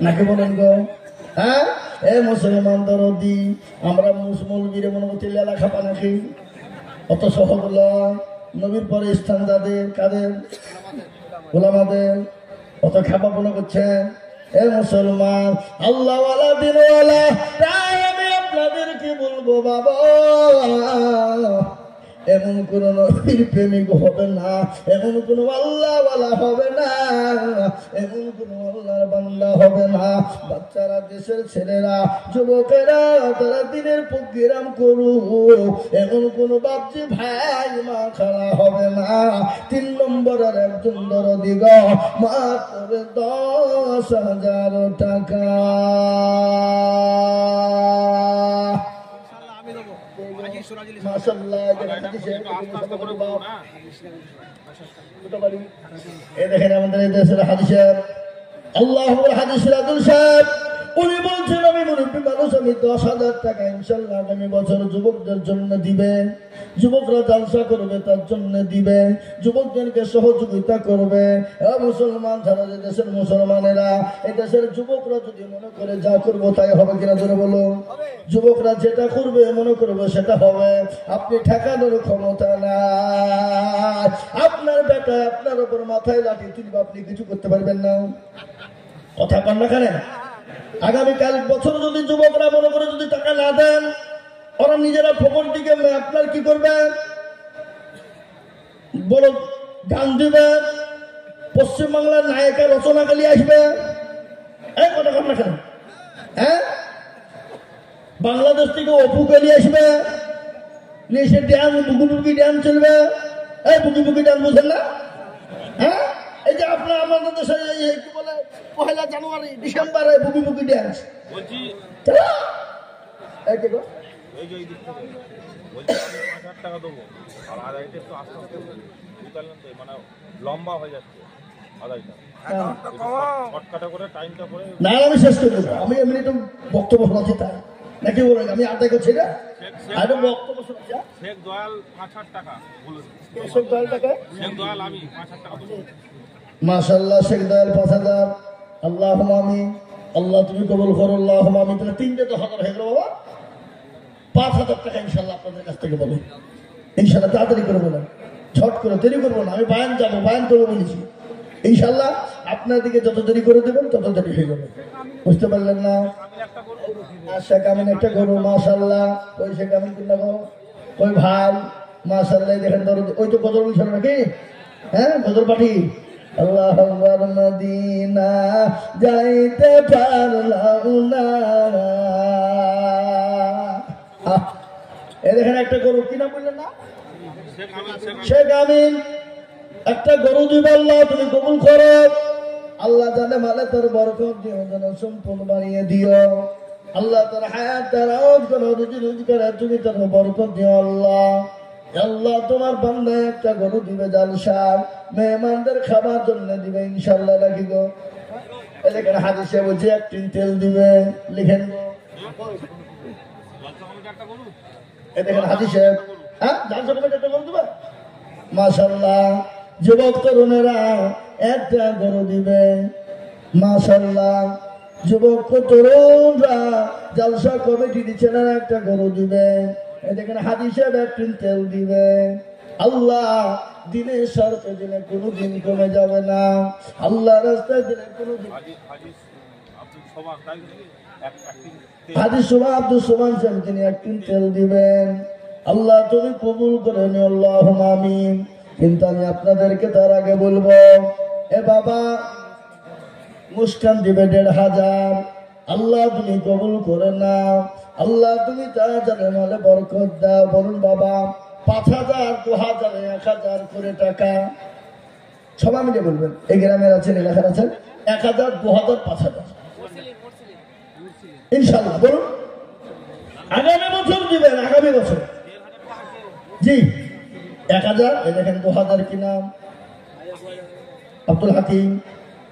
নাকি বলেন গো? হ্যাঁ, এ মুসলমান দরদি, আমরা মুসলমানদের মনে করছি লেলা খাপা নাকি? অত সহজ লয়। নবীর পরে স্থান যাদের, কাদের? গোলামাদের। অত খাপা মনে করছে? এ মুসলমান, আল্লাহওয়ালা দিনওয়ালা, তাই আমি আপনাদেরকে বলবো বাবা, এমন কোন নবীর প্রেমিক হবে না, এমন কোন আল্লাহওয়ালা হবে না, এমন কোন আল্লাহর বান্দা হবে না। বাচ্চারা, দেশের ছেলেরা, যুবকেরা তারা দিনের প্রোগ্রাম করুক, এমন কোন বাপজি ভাই মা খাড়া হবে না। 3 নম্বরের একজন দরদি গো, মাত্র 10,000 টাকা। দেখেন আমাদের এই দেশের হাদিসের আল্লাহর হাদিসের আব্দুল সাহেব উনি বলছেন, আমি মুরব্বী মানুষ, আমি 10,000 টাকা ইনশাল্লাহ আগামী বছর যুবকদের জন্য দিবে। যুবকরা জালসা করবে তার জন্য দিবে, যুবকদেরকে সহযোগিতা করবে। মুসলমান যারা যে দেশের মুসলমানেরা, এই দেশের যুবকরা যদি মনে করে যা করবো তাই হবে, কিনা ধরে বলো? যুবকরা যেটা করবে মনে করবে সেটা হবে। আপনি ঠেকানোর ক্ষমতা নাই। আপনার বেটা আপনার উপর মাথায় লাঠি তুলবে, আপনি কিছু করতে পারবেন না। কথা পান না কেন? আগামীকাল বছর যদি যুবকরা মনে করে যদি টাকা না দেন, ওরা নিজেরা ফোকর দিকে আপনার কি করবে? বড় গান দিবে, পশ্চিমবাংলার নায়িকা রচনাকালী আসবে। এই কথা কর না কেন? হ্যাঁ, বাংলাদেশ থেকে অপু কালী আসবে, সে ড্যান্স বুকি বুকি ড্যান্স চলবে। এই বুকি বুকি ড্যান্স বুঝেন না? হ্যাঁ, এই যে আপনার আমাদের দেশে কি বলে 1 জানুয়ারি ডিসেম্বরে বুকি বুকি ড্যান্স বলছি, টাকা দেবো আর আদায়টা একটু আস্তে আস্তে মানে লম্বা হয়ে যাচ্ছে আদায়টা। শর্টকাটে করে টাইমটা করে না, আমি শেষ করে দেবো। আমি এমনি একটু বক্তব্য শোনাচ্ছি তাই নাকি বলেন? আমি আদায় করছি না, আমি বক্তব্য শোনাচ্ছি। শেখ দয়াল 5,000 টাকা বলেছে। শেখ দয়াল টাকা, শেখ দয়াল আমি 5,000 টাকা বলেছি। মাশাআল্লাহ, শেখ দয়াল 5,000। আল্লাহুম্মা আমিন। আল্লাহ তুমি কবুল করো। আল্লাহুম্মা আমিন। তাহলে 3 10,000 হয়ে গেল বাবা। 5,000 টাকা ইনশাআল্লাহ আপনাদের কাছ থেকে বলি। ইনশাআল্লাহ তাড়াতাড়ি করে বলেন, ঝট করে, দেরি করবো না। আমি বায়ান যাবো, বায়ান করবো বলেছি। ইনশাআল্লাহ আপনার দিকে যত দেরি করে দেবেন তত দেরি হয়ে যাবে। বুঝতে পারলেন না? শেখ আমিন একটা গরু, মাশাআল্লাহ। ওই শেখ আমিন কিনা গো, ওই ভাই মাশাআল্লাহ। দেখেন ওই তো গজল বলছিল নাকি? হ্যাঁ, গজল পাঠি। আল্লাহ আকবার মদিনা যাইতে পারলাম না। এখানে একটা গরু কি নাম বললেন না? শেখ আমিন। একটা গরু দিব আল্লাহ, তুমি কবুল করো। আল্লাহ জানে মালে তোর বরকত দিও, যেন সম্পূর্ণ বানিয়ে দিও। আল্লাহ তোর হায়াত তারাও যেন রুজি রুজি করে তুমি তোর বরকত দিও আল্লাহ। আল্লাহ তোমার বান্দায় একটা গরু দিবে জালসার, মেহমানদের খাবার জন্য দিবে ইনশাল্লাহ। রাখি গো এখানে হাদিসে বলছে 1 টিন তেল দিবে, লিখেন গো। দেখেন হাদিসে, হ্যাঁ জালসা কমিটি একটা গরু দিবে মাশাআল্লাহ। যুবক তরুণেরা একটা গরু দিবে মাশাআল্লাহ। যুবক তরুণরা জালসা কমিটি দিচ্ছে না, একটা গরু দিবে। দেখেন হাদিসে 1 টিন তেল দিবে আল্লাহ। দিনের শর্তে দিলে কোনোদিন কমে যাবে না, আল্লাহ রাস্তায় দিলে কোনোদিন। হাদিস সুবহান আব্দুল সুবহান সাহেব তিনি 1 টিন তেল দিবেন। আল্লাহ তুমি কবুল করে নিও, আল্লাহুম্মা আমিন। কিন্তু আমি আপনাদেরকে তার আগে বলবো, এ বাবা মুস্কান দিবে 1,500, আল্লাহ তুমি কবুল করে নাও। আল্লাহ তুমি তাড়াতাড়ি মালে বরকত দাও। বলুন বাবা 5,000, 2,000, 1,000 করে টাকা সবাই মিলে বলবেন। এই গ্রামের আছেন, এলাকার আছেন, 1,000, 2,000, 5,000 ইনশাল্লাহ বলুন। আগামী বছর দিবেন, আগামী বছর জি 1,000। এই দেখেন 2,000 কি নাম? আব্দুল হাকিম।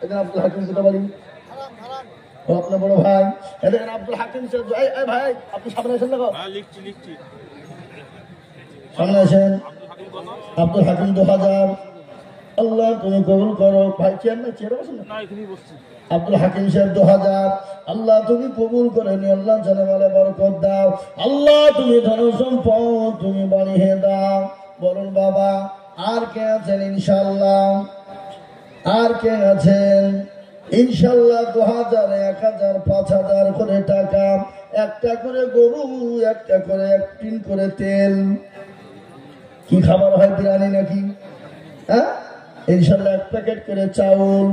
এখানে আব্দুল হাকিম কোথা বাড়ি? ও আপনার বড় ভাই। এখানে আব্দুল হাকিম ভাই, আপনি সামনে আসেন না? সামনে আসেন। আব্দুল হাকিম 2,000। আল্লাহ তুমি কবুল করো। ভাই চেয়ার না, চেয়ারে বসেন না, এখানেই বসছি। আব্দুল হাকিম সাহেব 2,000। আল্লাহ তুমি কবুল করে নিও, আল্লাহ জানে মালে বরকত দাও। আল্লাহ তুমি ধন সম্পদ তুমি বাড়িয়ে দাও। বলুন বাবা আর কে আছেন? ইনশাল্লাহ আর কে আছেন? ইনশাল্লাহ 2,000, 1,000, 5,000 করে টাকা, একটা করে গরু, একটা করে 1 টিন করে তেল। কি খাবার হয়? বিরিয়ানি নাকি? হ্যাঁ ইনশাল্লাহ 1 প্যাকেট করে চাউল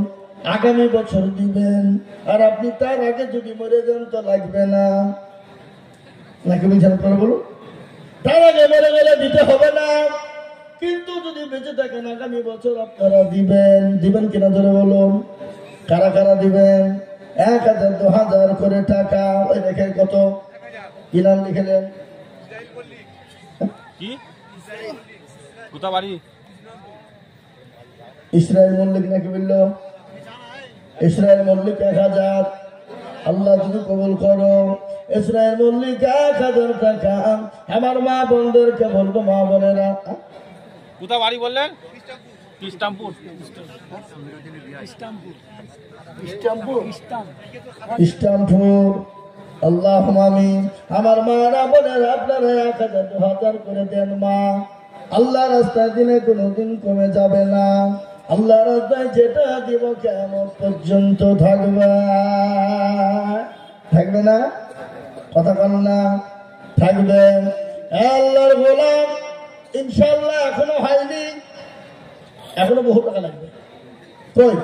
আগামী বছর দিবেন। আর আপনি তার আগে যদি মরে যান তো লাগবে না, নাকি বলছেন আপনারা? বলুন তার আগে মরে গেলে দিতে হবে না, কিন্তু যদি বেঁচে থাকেন আগামী বছর আপনারা দিবেন। দিবেন কিনা ধরে বলুন, কারা কারা দিবেন? 1,000, 2,000 করে টাকা। ওই দেখেন কত কি নাম লিখলেন? কি কোথা বাড়ি? ইসরায়েল মল্লিক নাকি বললো? ইসরায়েল মল্লিক 1,000। আল্লাহ তুমি কবুল করো। ইসরায়েল মল্লিক 1,000 টাকা। আমার মা বোনদেরকে বলবো, মা বোনেরা কোথা বাড়ি বললেন? ইস্তাম্বুল। ইস্তাম্বুল। আল্লাহুম্মা আমিন। আমার মারা বোনেরা আপনারা 1,000, 2,000 করে দেন মা। আল্লাহ রাস্তায় দিনে কোনোদিন কমে যাবে না। আল্লাহ রাস্তায় যেটা দিব কিয়ামত পর্যন্ত থাকবে, থাকবে না? কথা বল না, থাকবে। আল্লাহর গোলাম ইনশাআল্লাহ এখনো হয়নি, এখনো বহু টাকা লাগবে। কই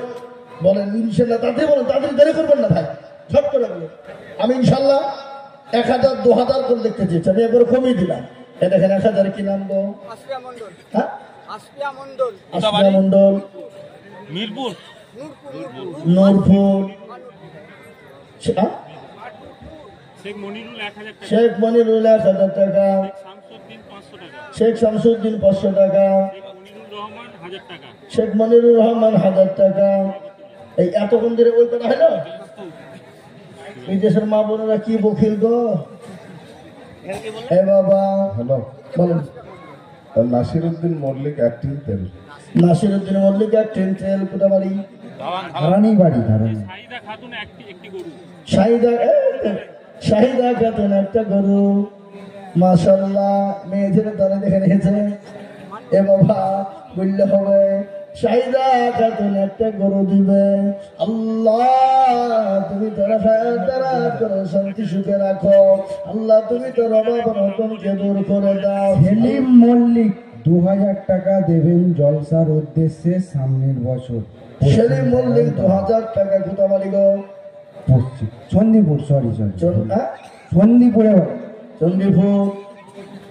বলেন ইনশাআল্লাহ? তাড়াতাড়ি বলেন, তাড়াতাড়ি দেরি করবেন না ভাই, সব করে বলেন। আমি ইনশাআল্লাহ 1,000, 2,000 করে দেখতে চেয়েছি, আমি একবার কমিয়ে দিলাম। এ দেখেন 1,000 কি নাম গো? হ্যাঁ আসফিয়া মন্ডল। মিরপুর, নূরপুর। শেখ মনিরুল 1,000 টাকা। শেখ শামসুদ্দিন 500 টাকা। শেখ মনিরুর রহমান 1,000 টাকা। এই এতক্ষণ ধরে ওই কথা হলো। এই দেশের মা বোনেরা কি বকিল গো। এ বাবা হ্যালো, বলেন। নাসিরউদ্দিন মল্লিক 1 টিন তেল। নাসিরউদ্দিন মল্লিক 1 টিন তেল। কোথা বাড়ি? ধারানি বাড়ি, ধারানি। শাহিদা খাতুন একটা গরু মাশাআল্লাহ। মেয়েদের তারা দেখে নিয়েছে। এ বাবা বললে হবে, শাহিদা খাতুন একটা গরু দিবে। আল্লাহ তুমি তারা করে শান্তি সুখে রাখো। আল্লাহ তুমি তোর অভাব অনটনকে দূর করে দাও। সেলিম মল্লিক 2000 টাকা দেবেন জলসার উদ্দেশ্যে সামনের বছর। সেলিম মল্লিক 2000 টাকা। কোথাবাড়ি গো? পশ্চিম চন্দিপুর, সরি হ্যাঁ, চন্দিপুরে বাড়ি। চন্ডীপুর।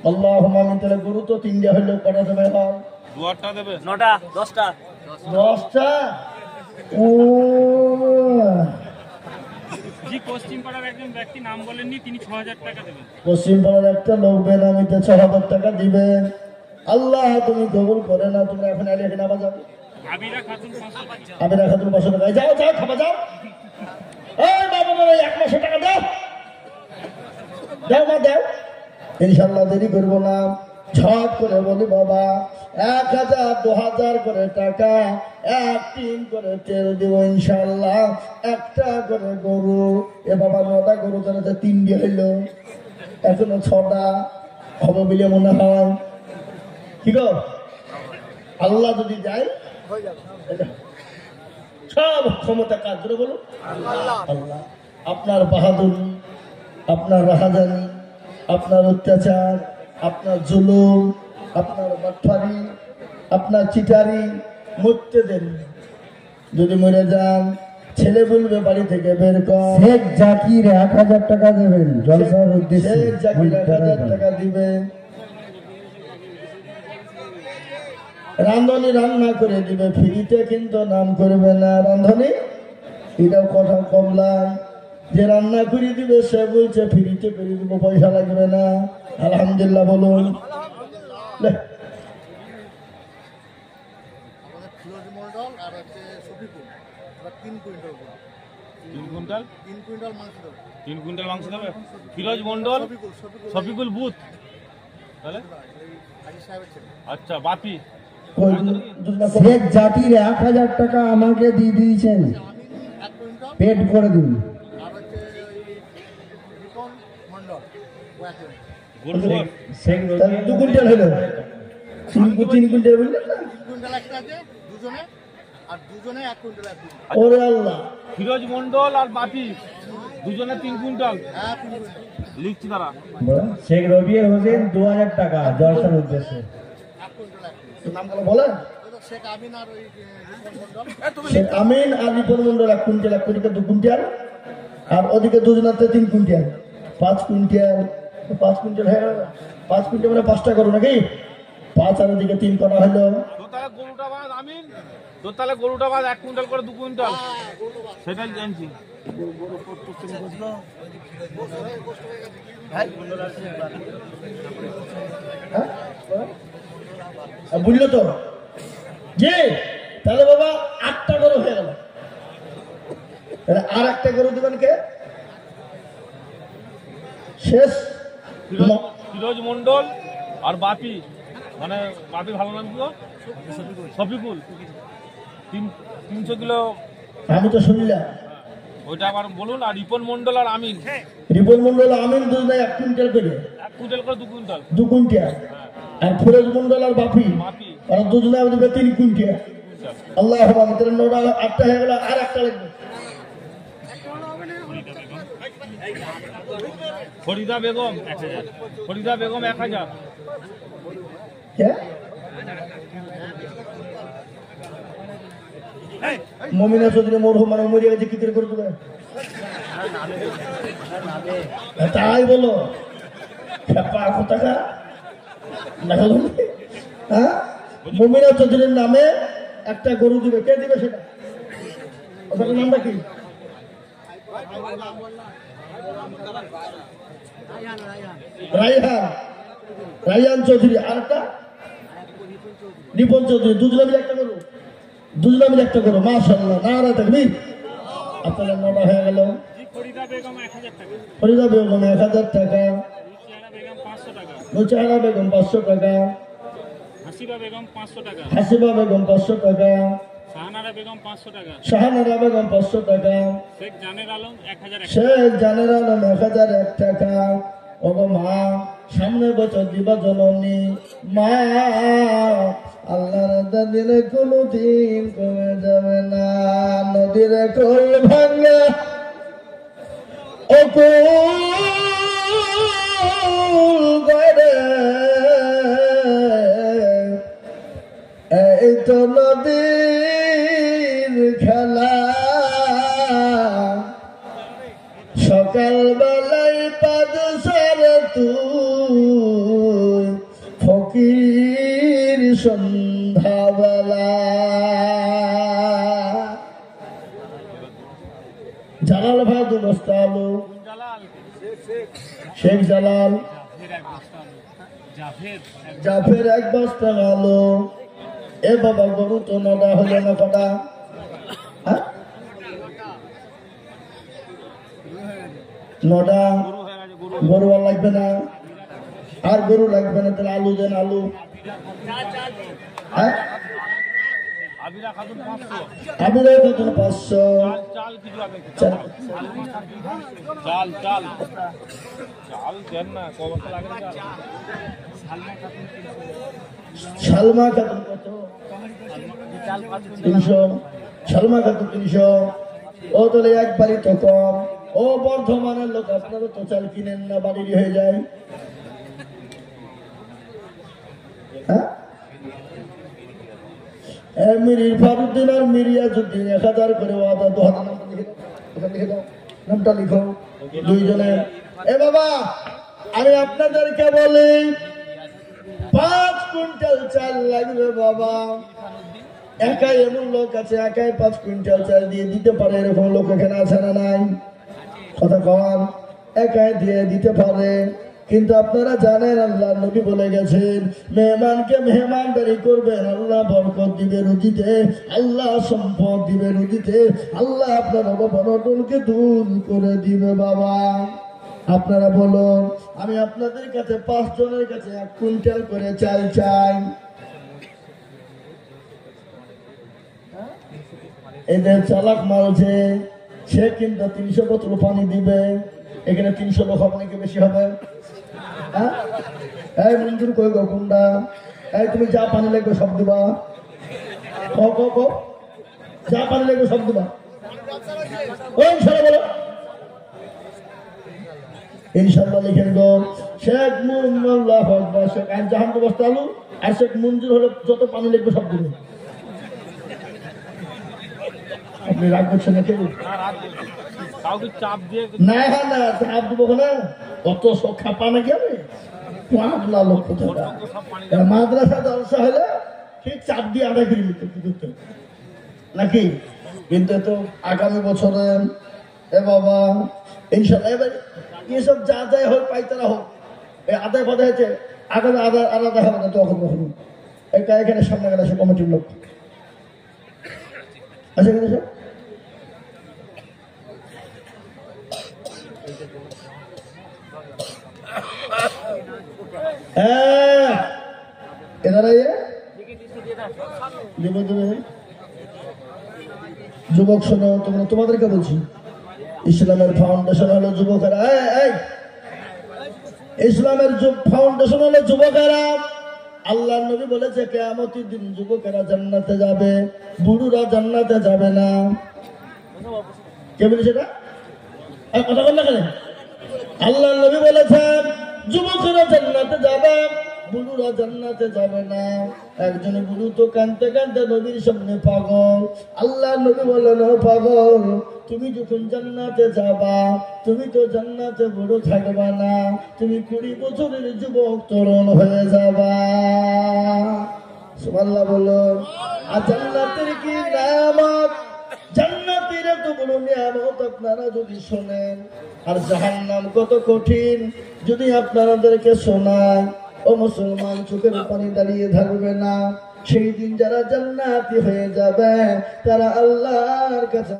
আল্লাহ আমিন। তাহলে গরু তো 3টা হইলো, কটা দেবে এখন? দুয়ারটা দেবে 9টা 10টা 10টা। ও জি পশ্চিম পাড়ার একজন ব্যক্তি নাম বলেননি, তিনি 6000 টাকা দেবেন। পশ্চিম পাড়ার একটা লোক বেনামিতে 6000 টাকা দিবেন। আল্লাহ তুমি কবুল করে না। তুমি এখন আলে এখানে আবার যাবে। আবিরা খাতুন 500 টাকা। আমি রাখা তুমি 500 টাকা। যাও যাও, খাবা যাও। এই বাবা বলে 1 মাসের টাকা দাও। দাও মা দাও। ইনশাল্লাহ দেরি করবো না। ঝট করে বলি বাবা 1000 2000 করে টাকা, 1 টিন করে তেল দিব ইনশাল্লাহ, 1টা করে গরু। এ বাবা 9টা গরু, তাহলে 3 দিয়ে হইলো, এখনো 6টা হবে বলে মনে হয়। কি গো, আল্লাহ যদি যায় সব ক্ষমতা কাজ করে বলো আল্লাহ। আপনার বাহাদুরি, আপনার রাহাজানি, আপনার অত্যাচার, আপনার জুলুম, আপনার বাটফারি, আপনার চিটারি মরতে দেন। যদি মরে যান ছেলে বলবে বাড়ি থেকে বের কর। শেখ জাকির 1000 টাকা দেবেন জলসার উদ্দেশ্যে। শেখ জাকির 1000 টাকা দিবে। রাঁধুনি রান্না করে দিবে, ফ্রিতে কিন্তু নাম করবে না। রাঁধুনি এটাও কথা কমলাই, যে রান্না করে দিবে সে বলছে ফ্রিতে করে দিব, পয়সা লাগবে না। আলহামদুলিল্লাহ বলুন। লে। আমাদের ফিরোজ মন্ডল আর হচ্ছে শফিকুল, ওরা 3 কুইন্টাল করে। 3 কুইন্টাল 3 কুইন্টাল মাংস দেবে। 3 কুইন্টাল মাংস দেবে। ফিরোজ মন্ডল, শফিকুল বুথ, তাহলে হাজি সাহেবের ছেলে। আচ্ছা বাপি। ওই শেখ জাকির 1000 টাকা আমাকে দিয়ে দিয়েছেন, আমি 1 কুইন্টাল পেড করে দিন। আর হচ্ছে রিপন মন্ডল ও 1 কুইন্টাল। গরু সব? শেখ তাহলে 2 কুইন্টাল হলো। 3 কুইন্টাল বললেন না? 3 কুইন্টাল একটা আছে দুজনে, আর দুজনে 1 কুইন্টাল 1 কুইন্টাল। ওরে আল্লাহ। ফিরোজ মন্ডল আর বাপি দুজনে 3 কুইন্টাল হ্যাঁ 3 কুইন্টাল লিখছি তারা। শেখ রবিউল হোসেন 2000 টাকা জলসার উদ্দেশ্যে। 1 কুইন্টাল 1 কুইন্টাল। নামগুলো বলেন। ওই তো শেখ আমিন আর ওই রিপন মন্ডল। শেখ আমিন আর রিপন মন্ডল 1 কুইন্টাল, 1 কোটিকে 2 কুইন্টাল, আর ওদিকে দুজনাতে 3 কুইন্টাল, 5 কুইন্টাল। 5 কুইন্টাল হয়ে গেল। 5 কুইন্টাল মানে 5টা করো নাকি? 5 আর ওদিকে 3 করা হলো। তাহলে গরুটা বাদ আমিন, তো তাহলে গরুটা বাদ 1 কুইন্টাল করে 2 কুইন্টাল, সেটাই জানছি। বুঝলো তো? জি। তাহলে বাবা 8টা গরু হয়ে গেল। তাহলে আর একটা গরু দিবেন কে? শেষ। ফিরোজ মন্ডল আর বাপি, মানে বাপি ভালো নাম কি গো? শফিকুল। 300 কিলো আমি তো শুনলাম। ওইটা আবার বলুন। আর রিপন মন্ডল আর আমিন রিপন মন্ডল আমিন দুজনে 1 কুইন্টাল করে, 1 কুইন্টাল করে 2 কুইন্টাল। 2 কুইন্টাল। আর ফিরোজ মন্ডল আর বাপি বাপি আর দুজনে দিবে 3 কুইন্টাল। কুইন্টাল। আল্লাহ আকবার। তাহলে 9টা 8টা হয়ে গেল, আর একটা লাগবে। ফরিদা বেগম 1000। ফরিদা বেগম 1000। কে? মমিনা চৌধুরী মরহুম মানে মরিয়া গেছে, কি করে করে দেবে? তাই বলো কোথাকা। হ্যাঁ, মমিনা চৌধুরীর নামে একটা গরু দিবে। কে দিবে সেটা? ওটার নামটা কি? রাইহান, রাইহান চৌধুরী। আর একটা রিপন চৌধুরী। দুজনে মিলে একটা গরু, দুজনে মিলে একটা গরু। মাশাআল্লাহ, নারা তাকবীর। আপনার 9টা হয়ে গেল। ফরিদা বেগম 1000 টাকা। ফরিদা বেগম 1000 টাকা। রুচিয়ারা বেগম 500 টাকা। নুচাহারা বেগম 500 টাকা। হাসিবা বেগম 500 টাকা। হাসিবা বেগম 500 টাকা। শাহানারা বেগম 500 টাকা। শাহানারা বেগম 500 টাকা। শেখ জানের আলম 1000 টাকা। শেখ জানের আলম 1001 টাকা। ওগো মা, সামনে বছর দিবা জননী মা, আল্লাহর দিলে কোনদিন কমে যাবে না। নদীর কোল ভাঙা অকুল গড়ে খেলা সকালবেলায় পাদসার তুই ফকির সন্ধ্যাবেলা। জালাল ভাই 2 বস্তা আলু, শেখ জালাল, জাফের 1 বস্তা আলু। এ বাবা গরু তো নডা হলো না কটা? হ্যাঁ, নডা। গরু আর লাগবে না, আর গরু লাগবে না, তাহলে আলু দেন, আলু। হ্যাঁ, আবিরা খাতুন 500। সালমা খাতুন কত? 300। সালমা খাতুন 300। ও তাহলে একবারই তো কম। ও বর্ধমানের লোক, আপনারা তো চাল কিনেন না, বাড়িরই হয়ে যায়। হ্যাঁ, মিরির ফারুদ্দিন আর মিরিয়াজুদ্দিন 1000 করে ওয়াদা। 2000 লিখে দাও, নামটা লিখো দুইজনে। এ বাবা, আমি আপনাদেরকে বলি 5 কুইন্টাল চাল লাগবে বাবা। একাই এমন লোক আছে, একাই 5 কুইন্টাল চাল দিয়ে দিতে পারে, এরকম লোক এখানে আছে না নাই? কথা কম, একাই দিয়ে দিতে পারে। কিন্তু আপনারা জানেন আল্লাহ নবী বলে গেছেন, মেহমানকে মেহমানদারি করবেন, আল্লাহ বরকত দিবে রুজিতে, আল্লাহ সম্পদ দিবে রুজিতে, আল্লাহ আপনার অভাব-অনটনকে দূর করে দিবে বাবা। আপনারা বলুন, আমি আপনাদের কাছে 5 জনের কাছে 1 কুইন্টাল করে চাল চাই। এদের চালাক মালছে, সে কিন্তু 300 বোতল পানি দিবে। এখানে 300 লোক হবে নাকি বেশি হবে? হ্যাঁ, এই মঞ্জুর কই গো কোনটা? এই তুমি যা পানি লাগবে সব দিবা। যা পানি লাগবে সব দিবা। ওই ইনশাআল্লাহ বলো, ইনশাআল্লাহ লিখেন গো। শেখ মুন্নাল্লাহ আকবার, শেখ জাহান 2 বস্তা আলু, আর শেখ মঞ্জুর হলে যত পানি লাগবে সব দিবে। আপনি রাগ করছেন নাকি? চাপ দিয়ে না না, চাপ দিব না, অত খাপা নাকি আমি? মাদ্রাসা জলসা হলে ঠিক চাপ দিয়ে আদায় করে নিতে নাকি? কিন্তু তো আগামী বছরে এ বাবা ইনশাল্লাহ এবার এসব যা যায় হোক, পাইতারা হোক, এই আদায় কথা হয়েছে, আগামী আলাদা হবে না তো। কখনো এটা এখানে সামনে গেলে সে কমিটির লোক আছে এখানে সব। যুবক শোনো, তোমরা তোমাদেরকে বলছি, ইসলামের ফাউন্ডেশন হলো যুবকেরা। ইসলামের ফাউন্ডেশন হলো যুবকেরা। আল্লাহ নবী বলেছে কিয়ামতের দিন যুবকেরা জান্নাতে যাবে, বুড়োরা জান্নাতে যাবে না। কে বলেছে এটা? কথা বল না কেন? আল্লাহ নবী বলেছেন যুবকেরা জান্নাতে যাবে, বুড়োরা জান্নাতে যাবে না। একজন বুড়ো তো কাঁদতে কাঁদতে নবীর সামনে পাগল। আল্লাহ নবী বললেন, ও পাগল, তুমি যখন জান্নাতে যাবা, তুমি তো জান্নাতে বুড়ো থাকবা না, তুমি 20 বছরের যুবক তরুণ হয়ে যাবা। সুবহানাল্লাহ বলুন। আর জান্নাতের কি নিয়ামত, জান্নাতের এত বড় নিয়ামত আপনারা যদি শোনেন, আর জাহান্নাম কত কঠিন যদি আপনাদেরকে শোনায়, ও মুসলমান চোখের পানি দাঁড়িয়ে থাকবে না। সেই দিন যারা জান্নাতি হয়ে যাবে তারা আল্লাহর কাছে